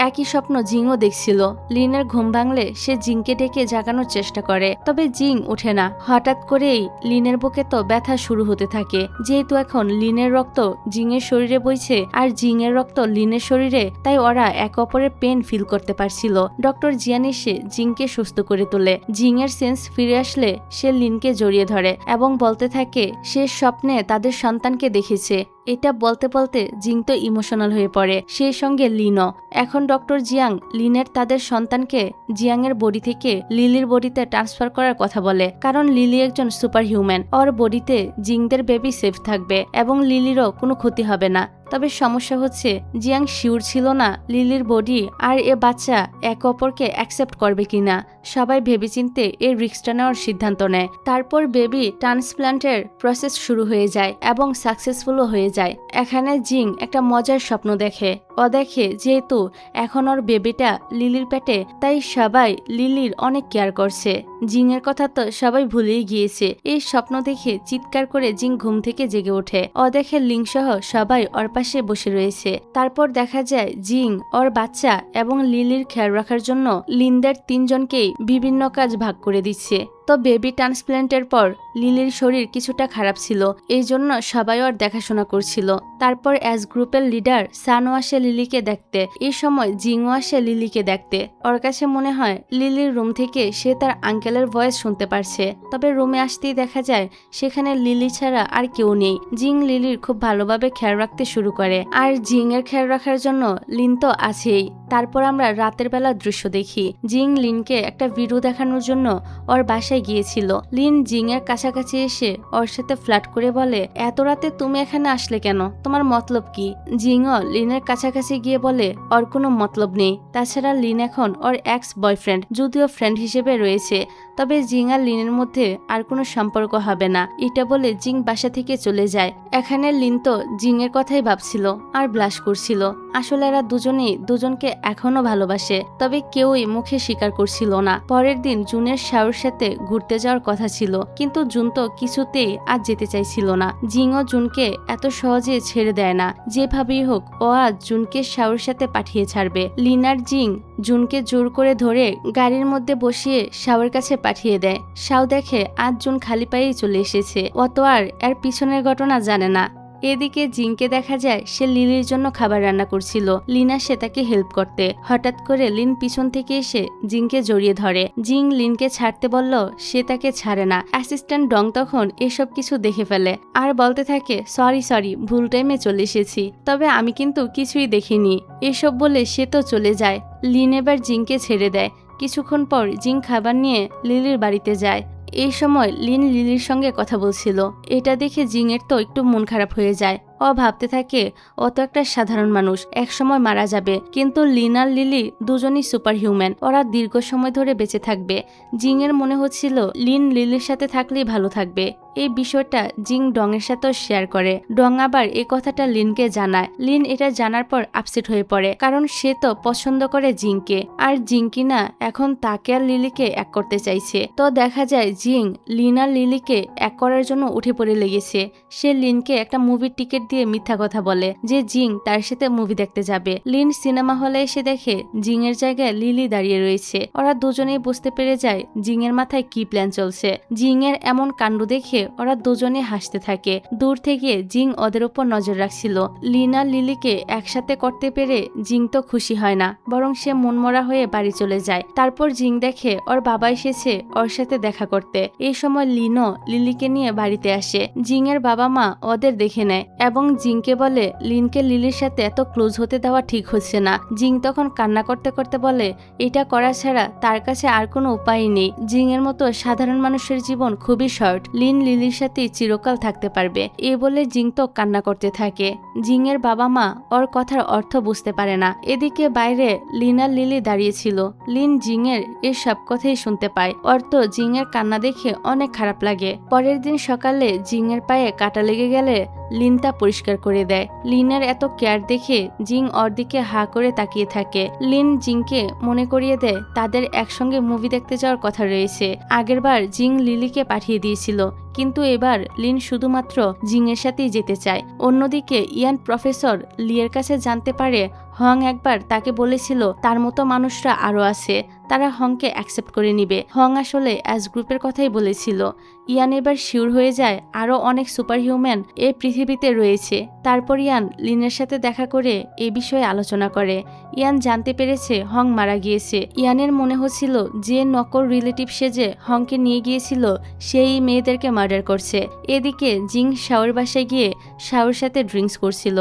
একই স্বপ্ন জিংও দেখছিল। লিনের ঘুম ভাঙলে সে জিংকে ডেকে জাগানোর চেষ্টা করে, তবে জিং ওঠে না। হঠাৎ করেই লিনের বুকে তো ব্যথা শুরু হতে থাকে। যেহেতু এখন লিনের রক্ত জিংয়ের শরীরে বইছে আর জিংয়ের রক্ত লিনের শরীরে, তাই ওরা এক অপরের পেন ফিল করতে পারছিল। ডক্টর জিয়ান এসে জিংকে সুস্থ করে তোলে। জিংয়ের সেন্স ফিরে আসলে সে লিনকে জড়িয়ে ধরে এবং বলতে থাকে সে স্বপ্নে তাদের সন্তানকে দেখেছে। এটা বলতে বলতে জিং তো ইমোশনাল হয়ে পড়ে, সেই সঙ্গে লিনও। এখন ডক্টর জিয়াং লিনের তাদের সন্তানকে জিয়াংয়ের বডি থেকে লিলির বডিতে ট্রান্সফার করার কথা বলে, কারণ লিলি একজন সুপার হিউম্যান। ওর বডিতে জিংদের বেবি সেফ থাকবে এবং লিলিরও কোনো ক্ষতি হবে না। তবে সমস্যা হচ্ছে জিয়াং শিওর ছিল না লিলির বডি আর এ বাচ্চা একে অপরকে অ্যাকসেপ্ট করবে কিনা। সবাই ভেবেচিন্তে এই রিস্কটা নেওয়ার সিদ্ধান্ত নেয়। তারপর বেবি ট্রান্সপ্ল্যান্টের প্রসেস শুরু হয়ে যায় এবং সাকসেসফুলও হয়ে যায়। এখানে জিং একটা মজার স্বপ্ন দেখে। ও দেখে যেহেতু এখন ওর বেবিটা লিলির পেটে, তাই সবাই লিলির অনেক কেয়ার করছে। জিংয়ের কথা তো সবাই ভুলেই গিয়েছে। এই স্বপ্ন দেখে চিৎকার করে জিং ঘুম থেকে জেগে ওঠে। ও দেখে লিং সহ সবাই ওর পাশে বসে রয়েছে। তারপর দেখা যায় জিং ওর বাচ্চা এবং লিলির খেয়াল রাখার জন্য লিনদের 3 জনকেই বিভিন্ন কাজ ভাগ করে দিচ্ছে। তো বেবি ট্রান্সপ্ল্যান্টের পর লিলির শরীর কিছুটা খারাপ ছিল, এই জন্য সবাই ওর দেখাশোনা করছিল। তারপর অ্যাজ গ্রুপের লিডার সানও আসে লিলিকে দেখতে। এই সময় জিংও আসে লিলিকে দেখতে। ওর কাছে মনে হয় লিলির রুম থেকে সে তার আঙ্কেলের ভয়েস শুনতে পারছে। তবে রুমে আসতেই দেখা যায় সেখানে লিলি ছাড়া আর কেউ নেই। জিং লিলির খুব ভালোভাবে খেয়াল রাখতে শুরু করে, আর জিং এর খেয়াল রাখার জন্য লিন তো আছেই। তারপর আমরা রাতের বেলা দৃশ্য দেখি। জিং লিনকে একটা ভিডিও দেখানোর জন্য ওর বাসায় গিয়েছিল। লিন জিং এর কাছাকাছি এসে ওর সাথে ফ্ল্যাট করে বলে, এত রাতে তুমি এখানে আসলে কেন, তোমার মতলব কি? জিংও লিনের কাছাকাছি গিয়ে বলে ওর কোনো মতলব নেই। তাছাড়া লিন এখন ওর এক্স বয়ফ্রেন্ড, যদিও ফ্রেন্ড হিসেবে রয়েছে, তবে জিং আর লিনের মধ্যে আর কোনো সম্পর্ক হবে না। এটা বলে জিং বাসা থেকে চলে যায়। এখানে লিন তো জিং এর কথাই ভাবছিল আর ব্লাশ করছিল। আসলে এরা দুজনেই দুজনকে এখনো ভালোবাসে, তবে কেউই মুখে স্বীকার করছিল না। পরের দিন জুনের শাওর সাথে ঘুরতে যাওয়ার কথা ছিল, কিন্তু জুন তো কিছুতেই আজ যেতে চাইছিল না। জিংও জুনকে এত সহজে ছেড়ে দেয় না। যেভাবেই হোক ও আজ জুনকে শাওর সাথে পাঠিয়ে ছাড়বে। লিন আর জিং জুনকে জোর করে ধরে গাড়ির মধ্যে বসিয়ে শাওর কাছে পাঠিয়ে দেয়। শাও দেখে আজ জুন খালি পায়েই চলে এসেছে। ও তো আর এর পিছনের ঘটনা জানে না। এদিকে জিংকে দেখা যায় সে লিলির জন্য খাবার রান্না করছিল। লিন আসে তাকে হেল্প করতে। হঠাৎ করে লিন পিছন থেকে এসে জিংকে জড়িয়ে ধরে। জিং লিনকে ছাড়তে বলল, সে তাকে ছাড়ে না। অ্যাসিস্ট্যান্ট ডং তখন এসব কিছু দেখে ফেলে আর বলতে থাকে, সরি ভুল টাইমে চলে এসেছি, তবে আমি কিন্তু কিছুই দেখিনি। এসব বলে সে তো চলে যায়। লিন এবার জিংকে ছেড়ে দেয়। কিছুক্ষণ পর জিং খাবার নিয়ে লিলির বাড়িতে যায়। এই সময় লিন লিলির সঙ্গে কথা বলছিল। এটা দেখে জিংয়ের তো একটু মন খারাপ হয়ে যায়। ও ভাবতে থাকে ও তো একটা সাধারণ মানুষ, এক সময় মারা যাবে, কিন্তু লিন আর লিলি দুজনই সুপার হিউম্যান, ওরা দীর্ঘ সময় ধরে বেঁচে থাকবে। জিংয়ের মনে হচ্ছিল লিন লিলির সাথে থাকলেই ভালো থাকবে। এই বিষয়টা জিং ডং এর সাথেও শেয়ার করে। ডং আবার এই কথাটা লিনকে জানায়। লিন এটা জানার পর আপসেট হয়ে পড়ে, কারণ সে তো পছন্দ করে জিংকে, আর জিং কিনা এখন তাকে আর লিলিকে এক করতে চাইছে। তো দেখা যায় জিং লিন আর লিলিকে এক করার জন্য উঠে পড়ে লেগেছে। সে লিনকে একটা মুভির টিকিট দিয়ে মিথ্যা কথা বলে যে জিং তার সাথে মুভি দেখতে যাবে। লিন সিনেমা হলে এসে দেখে জিং এর জায়গায় লিলি দাঁড়িয়ে রয়েছে। ওরা দুজনেই বুঝতে পেরে যায় জিং এর মাথায় কি প্ল্যান চলছে। জিং এর এমন কাণ্ড দেখে ওরা দুজনে হাসতে থাকে। দূর থেকে জিং ওদের উপর নজর রাখছিল। লিন আর লিলিকে একসাথে করতে পেরে জিং তো খুশি হয় না, বরং সে মনমরা হয়ে বাড়ি চলে যায়। তারপর জিং দেখে ওর বাবা এসেছে ওর সাথে দেখা করতে। এই সময় লিনও লিলিকে নিয়ে বাড়িতে আসে। জিং এর বাবা মা ওদের দেখে নেয় এবং জিংকে বলে লিনকে লিলির সাথে এত ক্লোজ হতে দেওয়া ঠিক হচ্ছে না। জিং তখন কান্না করতে করতে বলে এটা করা ছাড়া তার কাছে আর কোনো উপায় নেই। জিং এর মতো সাধারণ মানুষের জীবন খুবই শর্ট, লিন লিলির সাথে চিরকাল থাকতে পারবে। এ বলে জিং তো কান্না করতে থাকে। জিং এর বাবা মা ওর কথার অর্থ বুঝতে পারে না। এদিকে বাইরে লিন আর লিলি দাঁড়িয়েছিল। লিন জিং এর এই সব কথাই শুনতে পায়। ওর তো জিং এর কান্না দেখে অনেক খারাপ লাগে। পরের দিন সকালে জিং এর পায়ে কাটা লেগে গেলে লিন তা পরিষ্কার করে দেয়। লিনের এত কেয়ার দেখে জিং ওর দিকে হা করে তাকিয়ে থাকে। লিন জিংকে মনে করিয়ে দেয় তাদের একসঙ্গে মুভি দেখতে যাওয়ার কথা রয়েছে। আগেরবার জিং লিলিকে পাঠিয়ে দিয়েছিল, কিন্তু এবার লিন শুধুমাত্র জিং এর সাথেই যেতে চায়। অন্যদিকে ইয়ান প্রফেসর লিয়ের কাছে জানতে পারে হং একবার তাকে বলেছিল তার মতো মানুষরা আরো আছে, তারা হংকে অ্যাকসেপ্ট করে নিবে। হং আসলে অ্যাজ গ্রুপের কথাই বলেছিল। ইয়ান এবার শিওর হয়ে যায় আরো অনেক সুপার হিউম্যান এই পৃথিবীতে রয়েছে। তারপর ইয়ান লিনের সাথে দেখা করে এ বিষয়ে আলোচনা করে। ইয়ান জানতে পেরেছে হং মারা গিয়েছে। ইয়ানের মনে হচ্ছিল যে নকল রিলেটিভ সেজে হংকে নিয়ে গিয়েছিল সেই মেয়েদেরকে মার্ডার করছে। এদিকে জিং শাওর বাসায় গিয়ে শাওর সাথে ড্রিঙ্কস করছিল,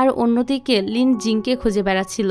আর অন্যদিকে লিন জিংকে খুঁজে বেড়াচ্ছিল।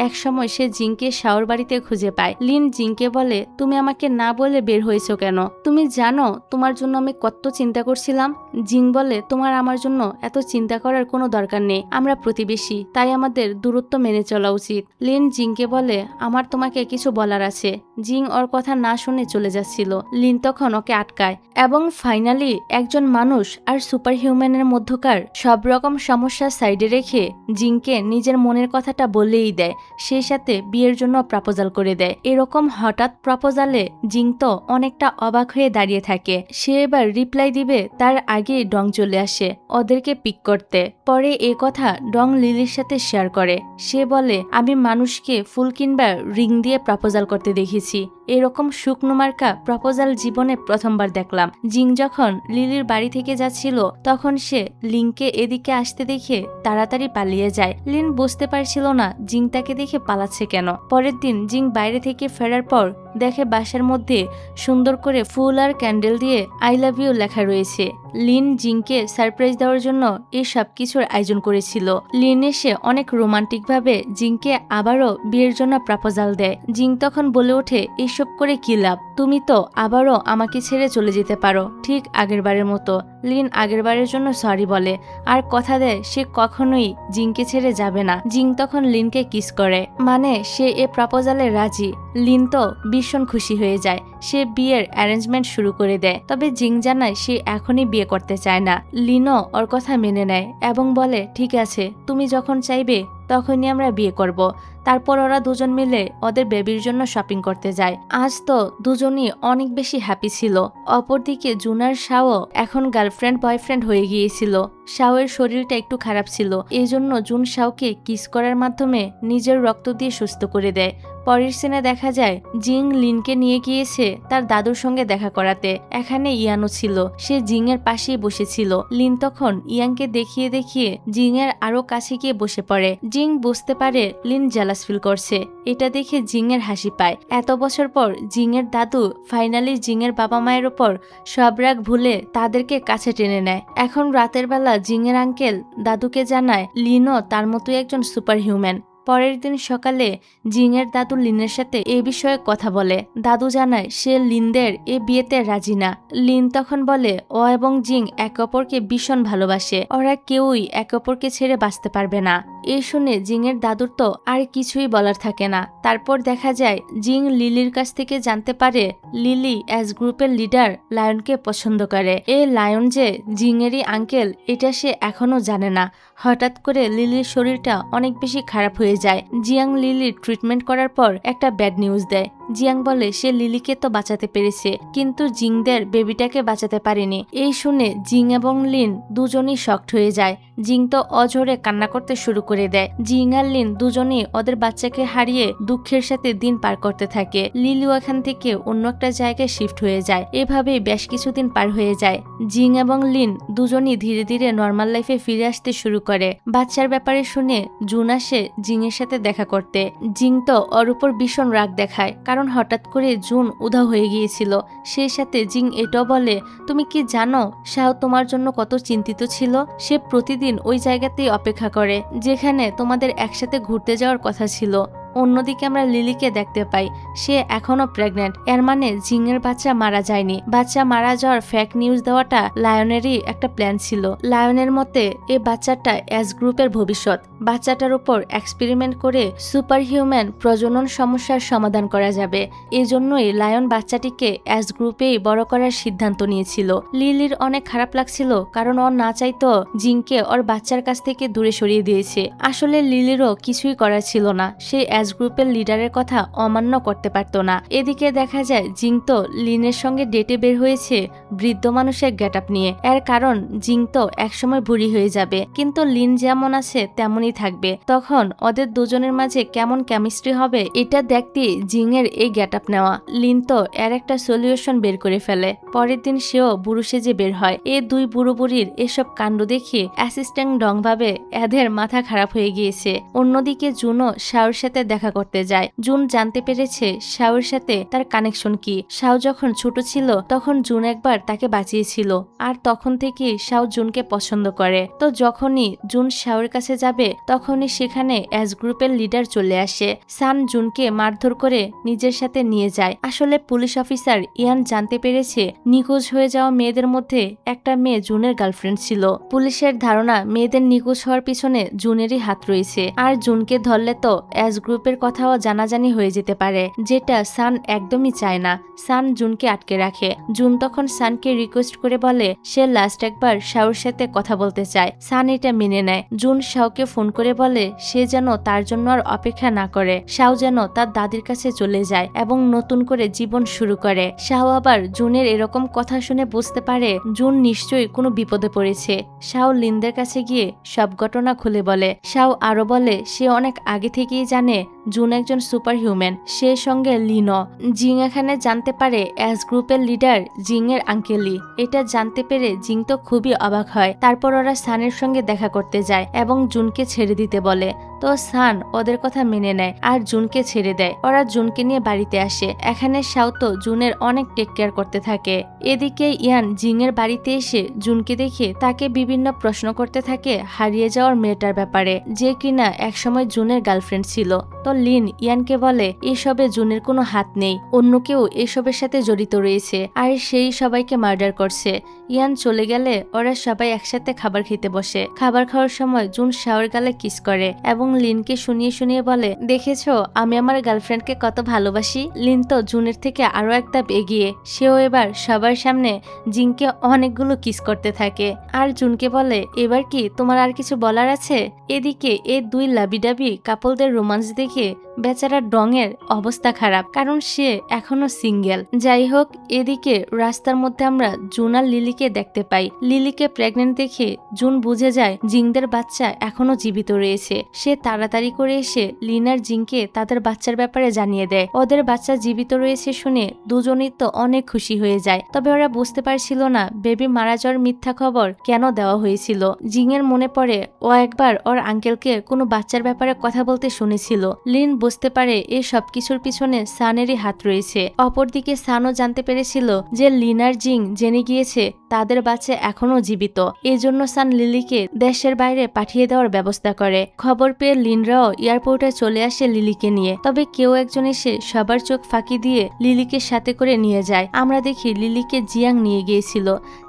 এক সময় সে জিংকে শাওর বাড়িতে খুঁজে পায়। লিন জিংকে বলে, তুমি আমাকে না বলে বের হয়েছো কেন? তুমি জানো তোমার জন্য আমি কত চিন্তা করছিলাম? জিং বলে, তোমার আমার জন্য এত চিন্তা করার কোনো দরকার নেই, আমরা প্রতিবেশী, তাই আমাদের দূরত্ব মেনে চলা উচিত। লিন জিংকে বলে, আমার তোমাকে কিছু বলার আছে। জিং ওর কথা না শুনে চলে যাচ্ছিল। লিন তখন ওকে আটকায় এবং ফাইনালি একজন মানুষ আর সুপার হিউম্যানের মধ্যকার সব রকম সমস্যা সাইডে রেখে জিংকে নিজের মনের কথাটা বলেই দেয়। সেই সাথে বিয়ের জন্য প্রপোজাল করে দেয়। এরকম হঠাৎ প্রপোজালে জিং তো অনেকটা অবাক হয়ে দাঁড়িয়ে থাকে। সে এবার রিপ্লাই দিবে তার আগেই ডং চলে আসে ওদেরকে পিক করতে। পরে এ কথা ডং লিলির সাথে শেয়ার করে। সে বলে, আমি মানুষকে ফুল কিংবা রিং দিয়ে প্রপোজাল করতে দেখেছি, এরকম শুকনো মার্কা প্রপোজাল জীবনে প্রথমবার দেখলাম। জিং যখন লিলির বাড়ি থেকে যাচ্ছিল তখন সে লিনকে এদিকে আসতে দেখে তাড়াতাড়ি পালিয়ে যায়। লিন বুঝতে পারছিল না জিং তাকে দেখে পালাচ্ছে কেন। পরের দিন জিং বাইরে থেকে ফেরার পর দেখে বাসার মধ্যে সুন্দর করে ফুল আর ক্যান্ডেল দিয়ে আই লাভ ইউ লেখা রয়েছে। লিন জিংকে সারপ্রাইজ দেওয়ার জন্য এই সব কিছুর আয়োজন করেছিল। লিন এসে অনেক রোমান্টিক ভাবে জিংকে আবারও বিয়ের জন্য প্রপোজাল দেয়। জিং তখন বলে ওঠে, এইসব করে কি লাভ, তুমি তো আবারও আমাকে ছেড়ে চলে যেতে পারো ঠিক আগেরবারের মতো। লিন আগেরবারের জন্য সরি বলে আর কথা দেয় সে কখনোই জিংকে ছেড়ে যাবে না। জিং তখন লিনকে কিস করে, মানে সে এ প্রপোজালে রাজি। লিন তো ভীষণ খুশি হয়ে যায়। সে বিয়ের অ্যারেঞ্জমেন্ট শুরু করে দেয়। তবে জিং জানায় সে এখনই বিয়ে করতে চায় না। লিনও ওর কথা মেনে নেয় এবং বলে, ঠিক আছে, তুমি যখন চাইবে তখনই আমরা বিয়ে করব। তারপর ওরা দুজন মিলে ওদের বেবির জন্য শপিং করতে যায়। আজ তো দুজনই অনেক বেশি হ্যাপি ছিল। অপরদিকে জুনার শাও এখন গার্লফ্রেন্ড বয়ফ্রেন্ড হয়ে গিয়েছিল। শাওয়ের শরীরটা একটু খারাপ ছিল, এই জন্য জুন শাওকে কিস করার মাধ্যমে নিজের রক্ত দিয়ে সুস্থ করে দেয়। পরের সিনে দেখা যায় জিং লিনকে নিয়ে গিয়েছে তার দাদুর সঙ্গে দেখা করাতে। এখানে ইয়ানও ছিল, সে জিং এর পাশেই বসেছিল। লিন তখন ইয়াংকে দেখিয়ে দেখিয়ে জিং এর আরো কাছে গিয়ে বসে পড়ে। জিং বুঝতে পারে লিন জেলাস ফিল করছে। এটা দেখে জিং এর হাসি পায়। এত বছর পর জিং এর দাদু ফাইনালি জিং এর বাবা মায়ের ওপর সব রাগ ভুলে তাদেরকে কাছে টেনে নেয়। এখন রাতের বেলা জিং এর আঙ্কেল দাদুকে জানায় লিনও তার মতোই একজন সুপার হিউম্যান। পরের দিন সকালে জিং এর দাদু লিনের সাথে এ বিষয়ে কথা বলে। দাদু জানায় সে লিনদের এ বিয়েতে রাজি না। লিন তখন বলে ও এবং জিং একে অপরকে ভীষণ ভালোবাসে, ওরা কেউই একে অপরকে ছেড়ে বাঁচতে পারবে না। এই শুনে জিং এর দাদুর তো আর কিছুই বলার থাকে না। তারপর দেখা যায় জিং লিলির কাছ থেকে জানতে পারে লিলি অ্যাজ গ্রুপের লিডার লায়নকে পছন্দ করে। এই লায়ন যে জিং এরই আঙ্কেল এটা সে এখনো জানে না। হঠাৎ করে লিলির শরীরটা অনেক বেশি খারাপ হয়ে যায়। জিয়াং লিলির ট্রিটমেন্ট করার পর একটা ব্যাড নিউজ দেয়। জিয়াং বলে সে লিলিকে তো বাঁচাতে পেরেছে কিন্তু জিংদের বেবিটাকে বাঁচাতে পারেনি। এই শুনে জিং এবং লিন দুজনই শকড হয়ে যায়। জিং তো অঝরে কান্না করতে শুরু করে দেয়। জিং আর লিন দুজনই ওদের বাচ্চাকে হারিয়ে দুঃখের সাথে দিন পার করতে থাকে। লিলিও এখান থেকে অন্য একটা জায়গায় শিফট হয়ে যায়। এভাবেই বেশ কিছুদিন পার হয়ে যায়। জিং এবং লিন দুজনই ধীরে ধীরে নর্মাল লাইফে ফিরে আসতে শুরু করে। বাচ্চার ব্যাপারে শুনে জুন আসে জিং এর সাথে দেখা করতে। জিং তো ওর উপর ভীষণ রাগ দেখায়, কারণ হঠাৎ করে জুন উধাও হয়ে গিয়েছিল। সেই সাথে জিং এটাও বলে, তুমি কি জানো শাও তোমার জন্য কত চিন্তিত ছিল? সে প্রতিদিন ওই জায়গাতেই অপেক্ষা করে যেখানে তোমাদের একসাথে ঘুরতে যাওয়ার কথা ছিল। অন্যদিকে আমরা লিলিকে দেখতে পাই সে এখনো প্রেগনেন্ট। এর মানে জিং এর বাচ্চা মারা যায়নি। বাচ্চা মারা যাওয়ার ফেক নিউজ দেওয়াটা লায়নেরই একটা প্ল্যান ছিল। লায়নের মতে এই বাচ্চাটা এস গ্রুপের ভবিষ্যৎ। বাচ্চাটার উপর এক্সপেরিমেন্ট করে সুপার হিউম্যান প্রজনন সমস্যার সমাধান করা যাবে। এজন্যই লায়ন বাচ্চাটিকে এস গ্রুপেই বড় করার সিদ্ধান্ত নিয়েছিল। লিলির অনেক খারাপ লাগছিল, কারণ ও না চাইতো জিংকে ওর বাচ্চার কাছ থেকে দূরে সরিয়ে দিয়েছে। আসলে লিলিরও কিছুই করার ছিল না, সে এস গ্রুপের লিডারের কথা অমান্য করতে পারত না। এদিকে দেখা যায় জিং তো লিনের সঙ্গে ডেটে বের হয়েছে বৃদ্ধ মানুষের গেটআপ নিয়ে। এর কারণ জিং তো একসময় বুড়ি হয়ে যাবে, কিন্তু লিন যেমন আছে তেমনই থাকবে। তখন ওদের দুজনের মাঝে কেমন কেমিস্ট্রি হবে এটা দেখতে জিং এর এই গেটআপ নেওয়া। লিন তো এর একটা সলিউশন বের করে ফেলে। পরের দিন সেও বুড়ো সেজে বের হয়। এই দুই বুড়ো বুড়ির এসব কাণ্ড দেখে অ্যাসিস্ট্যান্ট ডং ভাবে এদের মাথা খারাপ হয়ে গিয়েছে। অন্যদিকে জুনও শাওর সাথে দেখা করতে যায়। জুন জানতে পেরেছে শাওর সাথে তার কানেকশন কি। শাও যখন ছোট ছিল তখন জুন একবার তাকে বাঁচিয়েছিল, আর তখন থেকে শাও জুনকে পছন্দ করে। তো যখনই জুন শাওর কাছে যাবে তখনই সেখানে অ্যাজ গ্রুপের লিডার চলে আসে। সান জুনকে মারধর করে নিজের সাথে নিয়ে যায়। আসলে পুলিশ অফিসার ইয়ান জানতে পেরেছে নিখোঁজ হয়ে যাওয়া মেয়েদের মধ্যে একটা মেয়ে জুনের গার্লফ্রেন্ড ছিল। পুলিশের ধারণা মেয়েদের নিখোঁজ হওয়ার পিছনে জুনেরই হাত রয়েছে, আর জুনকে ধরলে তো অ্যাজ গ্রুপের কথাও জানাজানি হয়ে যেতে পারে, যেটা সান একদমই চায় না। সান জুনকে আটকে রাখে। জুন তখন সানকে রিকোয়েস্ট করে বলে সে লাস্ট একবার শাওর সাথে কথা বলতে চায়। সান এটা মেনে নেয়। জুন শাওকে ফোন করে বলে সে যেন তার জন্য আর অপেক্ষা না করে, শাও যেন তার দাদির কাছে চলে যায় এবং নতুন করে জীবন শুরু করে। শাও আবার জুনের এরকম কথা শুনে বুঝতে পারে জুন নিশ্চয়ই কোনো বিপদে পড়েছে। শাও লিনদের কাছে গিয়ে সব ঘটনা খুলে বলে। শাও আরো বলে সে অনেক আগে থেকেই জানে জুন একজন সুপার হিউম্যান, সে সঙ্গে লিনো। জিং এখানে জানতে পারে অ্যাজ গ্রুপের লিডার জিং এর আঙ্কেলি। এটা জানতে পেরে জিং তো খুবই অবাক হয়। তারপর ওরা সানের সঙ্গে দেখা করতে যায় এবং জুনকে ছেড়ে দিতে বলে। তো সান ওদের কথা মেনে নেয় আর জুনকে ছেড়ে দেয়। ওরা জুনকে নিয়ে বাড়িতে আসে। এখানে শাও তো জুনের অনেক টেক কেয়ার করতে থাকে। এদিকে ইয়ান জিং এর বাড়িতে এসে জুনকে দেখে তাকে বিভিন্ন প্রশ্ন করতে থাকে হারিয়ে যাওয়ার মেয়েটার ব্যাপারে, যে কিনা একসময় জুনের গার্লফ্রেন্ড ছিল। তো লিন ইয়ানকে বলে এসবে জুনের কোনো হাত নেই, অন্য কেউ এসবের সাথে জড়িত রয়েছে আর সেই সবাইকে মার্ডার করছে। ইয়ান চলে গেলে ওরা সবাই একসাথে খাবার খেতে বসে। খাবার খাওয়ার সময় জুন শাওর গালে কিস করে এবং লিনকে শুনিয়ে শুনিয়ে বলে দেখেছো আমি আমার গার্লফ্রেন্ডকে কত ভালোবাসি। লিন তো জুনের থেকে আরো এক ধাপ এগিয়ে, সেও এবার সবার সামনে জিংকে অনেকগুলো কিস করতে থাকে আর জুনকে বলে এবার কি তোমার আর কিছু বলার আছে। এদিকে এই দুই লাবিডাবি কাপলদের রোমান্স দেখে বেচারা ডংয়ের অবস্থা খারাপ, কারণ সে এখনো সিঙ্গেল। যাই হোক, এদিকে রাস্তার মধ্যে আমরা জুন আর লিলিকে দেখতে পাই। লিলিকে প্রেগনেন্ট দেখে জুন বুঝে যায় জিংদের বাচ্চা এখনো জীবিত রয়েছে। সে তাড়াতাড়ি করে এসে লিন আর জিংকে তাদের বাচ্চার ব্যাপারে জানিয়ে দেয়। ওদের বাচ্চা জীবিত রয়েছে শুনে দুজনই তো অনেক খুশি হয়ে যায়। তবে ওরা বুঝতে পারছিল না বেবি মারা যাওয়ার মিথ্যা খবর কেন দেওয়া হয়েছিল। জিং এর মনে পড়ে ও একবার ওর আঙ্কেলকে কোনো বাচ্চার ব্যাপারে কথা বলতে শুনেছিল। লিন বুঝতে পারে এই সবকিছুর পিছনে সানেরই হাত রয়েছে। অপরদিকে সানও জানতে পেরেছিল যে লিন আর জিং জেনে গিয়েছে তাদের বাচ্চা এখনো জীবিত। এজন্য সান লিলিকে দেশের বাইরে পাঠিয়ে দেওয়ার ব্যবস্থা করে। খবর পেয়ে লিনরাও এয়ারপোর্টে চলে আসে লিলিকে নিয়ে। তবে কেউ একজন এসে সবার চোখ ফাঁকি দিয়ে লিলিকে সাথে করে নিয়ে যায়। আমরা দেখি লিলিকে জিয়াং নিয়ে গিয়েছিল।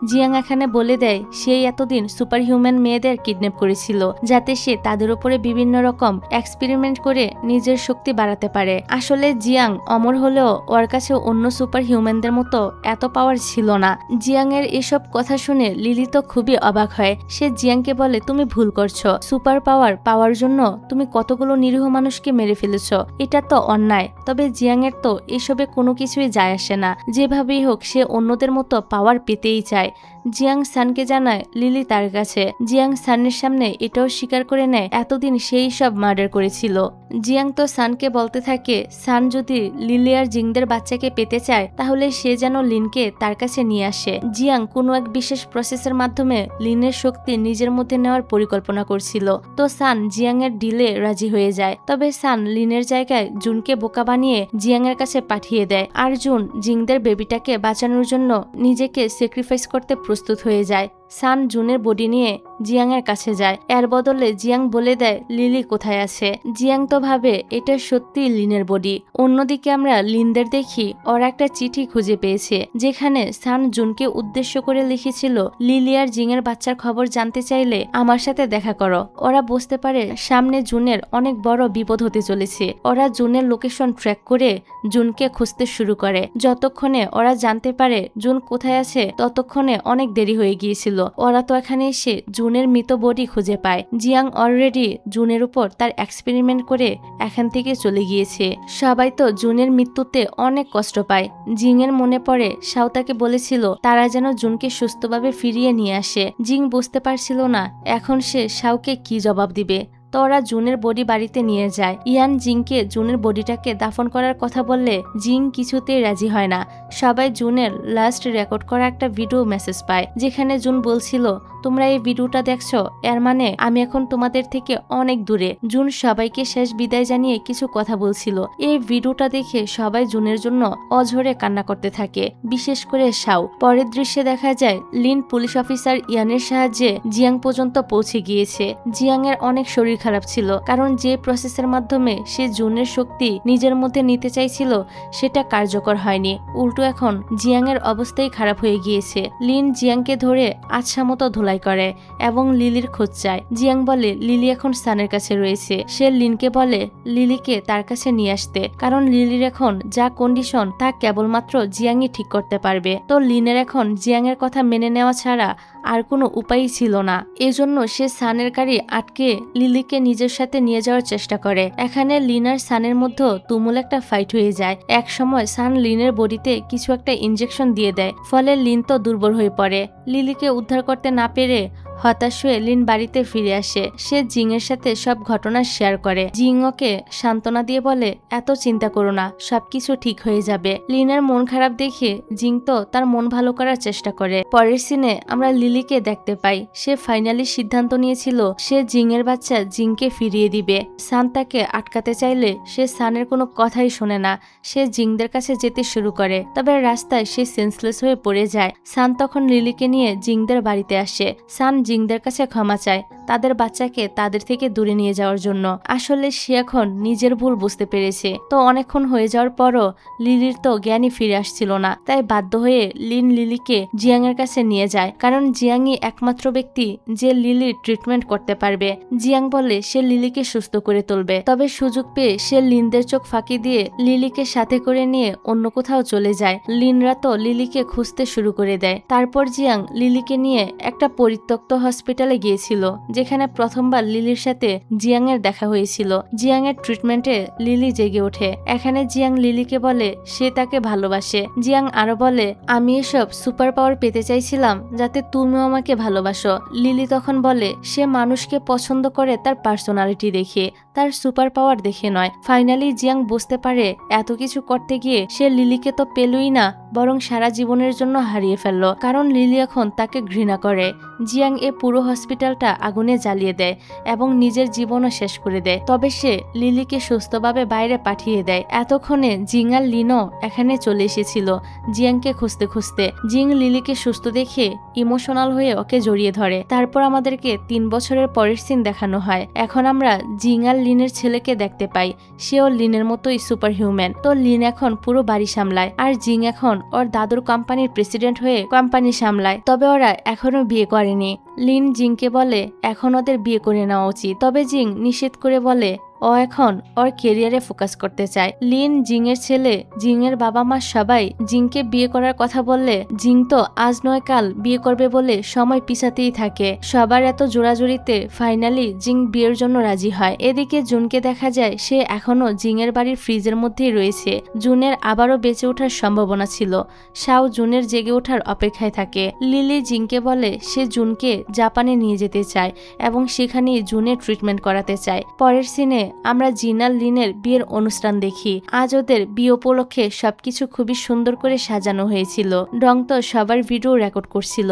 জিয়াং এখানে বলে দেয় সেই এতদিন সুপার হিউম্যান মেয়েদের কিডন্যাপ করেছিল যাতে সে তাদের উপরে বিভিন্ন রকম এক্সপেরিমেন্ট করে নিজের শক্তি বাড়াতে পারে। আসলে জিয়াং অমর হলেও ওর কাছে অন্য সুপার হিউম্যানদের মতো এত পাওয়ার ছিল না। জিয়াং এর এসব কথা শুনে লিলি তো খুবই অবাক হয়। সে জিয়াংকে বলে তুমি ভুল করছো, সুপার পাওয়ার পাওয়ার জন্য তুমি কতগুলো নিরীহ মানুষকে মেরে ফেলেছো, এটা তো অন্যায়। তবে জিয়াং এর তো এসবে কোনো কিছুই যায় আসে না, যেভাবেই হোক সে অন্যদের মতো পাওয়ার পেতেই চায়। জিয়াং সানকে জানায় লিলি তার কাছে। জিয়াং সানের সামনে এটাও স্বীকার করে নেয় এতদিন সেই সব মার্ডার করেছিল। জিয়াং তো সানকে বলতে থাকে সান যদি লিলি আর জিংদের বাচ্চাকে পেতে চায় তাহলে সে যেন লিনকে তার কাছে নিয়ে আসে। জিয়াং কোনো এক বিশেষ প্রসেসের মাধ্যমে লিনের শক্তি নিজের মধ্যে নেওয়ার পরিকল্পনা করছিল। তো সান জিয়াং এর ডিলে রাজি হয়ে যায়। তবে সান লিনের জায়গায় জুনকে বোকা বানিয়ে জিয়াং এর কাছে পাঠিয়ে দেয়, আর জুন জিংদের বেবিটাকে বাঁচানোর জন্য নিজেকে স্যাক্রিফাইস করতে প্রস্তুত হয়ে যায়। সান জুনের বডি নিয়ে জিয়াং এর কাছে যায়। এর বদলে জিয়াং বলে দেয় লিলি কোথায় আছে। জিয়াং তো ভাবে এটা সত্যি লিনের বডি। অন্যদিকে আমরা লিনদের দেখি ওরা একটা চিঠি খুঁজে পেয়েছে যেখানে সান জুনকে উদ্দেশ্য করে লিখেছিল লিলি আর জিং এর বাচ্চার খবর জানতে চাইলে আমার সাথে দেখা করো। ওরা বুঝতে পারে সামনে জুনের অনেক বড় বিপদ হতে চলেছে। ওরা জুনের লোকেশন ট্র্যাক করে জুনকে খুঁজতে শুরু করে। যতক্ষণে ওরা জানতে পারে জুন কোথায় আছে ততক্ষণে অনেক দেরি হয়ে গিয়েছিল। ওরা তো এখানে এসে জুনের মৃত বডি খুঁজে পায়। জিয়াং অলরেডি জুনের উপর তার এক্সপেরিমেন্ট করে এখান থেকে চলে গিয়েছে। সবাই তো জুনের মৃত্যুতে অনেক কষ্ট পায়। জিং এর মনে পড়ে শাও তাকে বলেছিল তারা যেন জুনকে সুস্থভাবে ফিরিয়ে নিয়ে আসে। জিং বুঝতে পারছিল না এখন সে শাওকে কি জবাব দিবে। তো ওরা জুনের বডি বাড়িতে নিয়ে যায়। ইয়ান জিংকে জুনের বডিটাকে দাফন করার কথা বললে জিং কিছুতেই রাজি হয় না। সবাই জুনের লাস্ট রেকর্ড করা একটা ভিডিও মেসেজ পায়, যেখানে জুন বলছিল, তোমরা এই ভিডিওটা দেখছো, এর মানে আমি এখন তোমাদের থেকে অনেক দূরে। জুন সবাইকে শেষ বিদায় জানিয়ে কিছু কথা বলছিল। এই ভিডিওটা দেখে সবাই জুনের জন্য অঝরে কান্না করতে থাকে, বিশেষ করে শাও। পরের দৃশ্যে দেখা যায় লিন পুলিশ অফিসার ইয়ানের সাহায্যে জিয়াং পর্যন্ত পৌঁছে গিয়েছে। জিয়াং এর অনেক শরীর খারাপ ছিল, কারণ যে প্রসেসের মাধ্যমে সে জুনের শক্তি নিজের মধ্যে নিতে চাইছিল সেটা কার্যকর হয়নি। উল্টো এখন জিয়াং এর অবস্থাই খারাপ হয়ে গিয়েছে। লিন জিয়াংকে ধরে আচ্ছা মতো ধুলাই করে এবং লিলির খোঁজ চায়। জিয়াং বলে লিলি এখন সানের কাছে রয়েছে। সে লিনকে বলে লিলিকে তার কাছে নিয়ে আসতে, কারণ লিলির এখন যা কন্ডিশন তা কেবলমাত্র জিয়াংই ঠিক করতে পারবে। তো লিনের এখন জিয়াং এর কথা মেনে নেওয়া ছাড়া আর কোনো উপায়ই ছিল না। এজন্য সে সানের গাড়ি আটকে লিলিকে নিজের সাথে নিয়ে যাওয়ার চেষ্টা করে। এখানে লিন আর সানের মধ্যে তুমুল একটা ফাইট হয়ে যায়। এক সময় সান লিনের বডিতে কিছু একটা ইনজেকশন দিয়ে দেয়, ফলে লিন তো দুর্বল হয়ে পড়ে। লিলিকে উদ্ধার করতে না পেরে হতাশ হয়ে লিন বাড়িতে ফিরে আসে। সে জিং এর সাথে সব ঘটনা শেয়ার করে। জিং ওকে সান্ত্বনা দিয়ে বলে, এত চিন্তা করো না, সবকিছু ঠিক হয়ে যাবে। লিনের মন খারাপ দেখে জিং তো তার মন ভালো করার চেষ্টা করে। পরের সিনে আমরা লিলিকে দেখতে পাই। সে ফাইনালি সিদ্ধান্ত নিয়েছিল সে জিং এর বাচ্চা জিংকে ফিরিয়ে দিবে। সান তাকে আটকাতে চাইলে সে সানের কোনো কথাই শোনে না। সে জিংদের কাছে যেতে শুরু করে, তবে রাস্তায় সে সেন্সলেস হয়ে পড়ে যায়। সান তখন লিলিকে নিয়ে জিংদের বাড়িতে আসে। সান জিংদের কাছে ক্ষমা চায় তাদের বাচ্চাকে তাদের থেকে দূরে নিয়ে যাওয়ার জন্য। আসলে সে এখন নিজের ভুল বুঝতে পেরেছে। তো অনেকক্ষণ হয়ে যাওয়ার পরও লিলির তো জ্ঞানই ফিরে আসছিল না, তাই বাধ্য হয়ে লিন লিলিকে জিয়াং এর কাছে নিয়ে যায়, কারণ জিয়াংই একমাত্র ব্যক্তি যে লিলির ট্রিটমেন্ট করতে পারবে। জিয়াং বলে সে লিলিকে সুস্থ করে তুলবে, তবে সুযোগ পেয়ে সে লিনদের চোখ ফাঁকি দিয়ে লিলিকে সাথে করে নিয়ে অন্য কোথাও চলে যায়। লিনরা তো লিলিকে খুঁজতে শুরু করে দেয়। তারপর জিয়াং লিলিকে নিয়ে একটা পরিত্যক্ত হসপিটালে গিয়েছিল, যেখানে প্রথমবার লিলির সাথে জিয়াং এর দেখা হয়েছিল। জিয়াং এর ট্রিটমেন্টে লিলি জেগে ওঠে। এখানে জিয়াং লিলিকে বলে সে তাকে ভালোবাসে। জিয়াং আরো বলে, আমি এসব সুপার পাওয়ার পেতে চাইছিলাম যাতে তুমিও আমাকে ভালোবাসো। লিলি তখন বলে সে মানুষকে পছন্দ করে তার পার্সোনালিটি দেখে, তার সুপার পাওয়ার দেখে নয়। ফাইনালি জিয়াং বুঝতে পারে এত কিছু করতে গিয়ে সে লিলিকে তো পেলই না, বরং সারা জীবনের জন্য হারিয়ে ফেললো, কারণ লিলি এখন তাকে ঘৃণা করে। জিয়াং এ পুরো হসপিটালটা আগুনে জ্বালিয়ে দেয় এবং নিজের জীবনও শেষ করে দেয়। তবে সে লিলিকে সুস্থভাবে বাইরে পাঠিয়ে দেয়। এতক্ষণে জিং আর লিনও এখানে চলে এসেছিল জিয়াংকে খুঁজতে খুঁজতে। জিং লিলিকে সুস্থ দেখে ইমোশনাল হয়ে ওকে জড়িয়ে ধরে। তারপর আমাদেরকে 3 বছরের পরের সিন দেখানো হয়। এখন আমরা জিং আর লিনের ছেলেকে দেখতে পাই। সেও লিনের মতোই সুপার হিউম্যান। তো লিন এখন পুরো বাড়ি সামলায়, আর জিং এখন ওর দাদুর কোম্পানির প্রেসিডেন্ট হয়ে কোম্পানি সামলায়। তবে ওরা এখনো বিয়ে করেনি। লিন জিংকে বলে এখন ওদের বিয়ে করে নেওয়া উচিত, তবে জিং নিষেধ করে বলে ও এখন ওর কেরিয়ারে ফোকাস করতে চায়। লিন জিং এর ছেলে, জিং এর বাবা মা সবাই জিংকে বিয়ে করার কথা বললে জিং তো আজ নয় কাল বিয়ে করবে বলে সময় পিছাতেই থাকে। সবার এত জোড়াজুড়িতে ফাইনালি জিং বিয়ের জন্য রাজি হয়। এদিকে জুনকে দেখা যায় সে এখনো জিং এর বাড়ির ফ্রিজের মধ্যেই রয়েছে। জুনের আবারও বেঁচে ওঠার সম্ভাবনা ছিল। শাও জুনের জেগে ওঠার অপেক্ষায় থাকে। লিলি জিংকে বলে সে জুনকে জাপানে নিয়ে যেতে চায় এবং সেখানেই জুনের ট্রিটমেন্ট করাতে চায়। পরের সিনে আমরা জিন আর লিনের বিয়ের অনুষ্ঠান দেখি। আজ ওদের বিয়ে উপলক্ষে সবকিছু খুবই সুন্দর করে সাজানো হয়েছিল। ডং তো সবার ভিডিও রেকর্ড করছিল।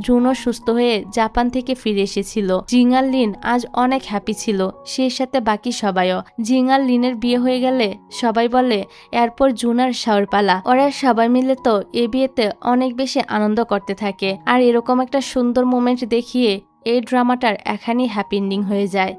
জুনও সুস্থ হয়ে জাপান থেকে ফিরে এসেছিল। জিং আর লিন আজ অনেক হ্যাপি ছিল, সেই সাথে বাকি সবাইও। জিং আর লিনের বিয়ে হয়ে গেলে সবাই বলে এরপর জুন আর শাওর পালা। ওরা সবাই মিলে তো এই বিয়েতে অনেক বেশি আনন্দ করতে থাকে। আর এরকম একটা সুন্দর মোমেন্ট দেখিয়ে এই ড্রামাটার এখানেই হ্যাপি এন্ডিং হয়ে যায়।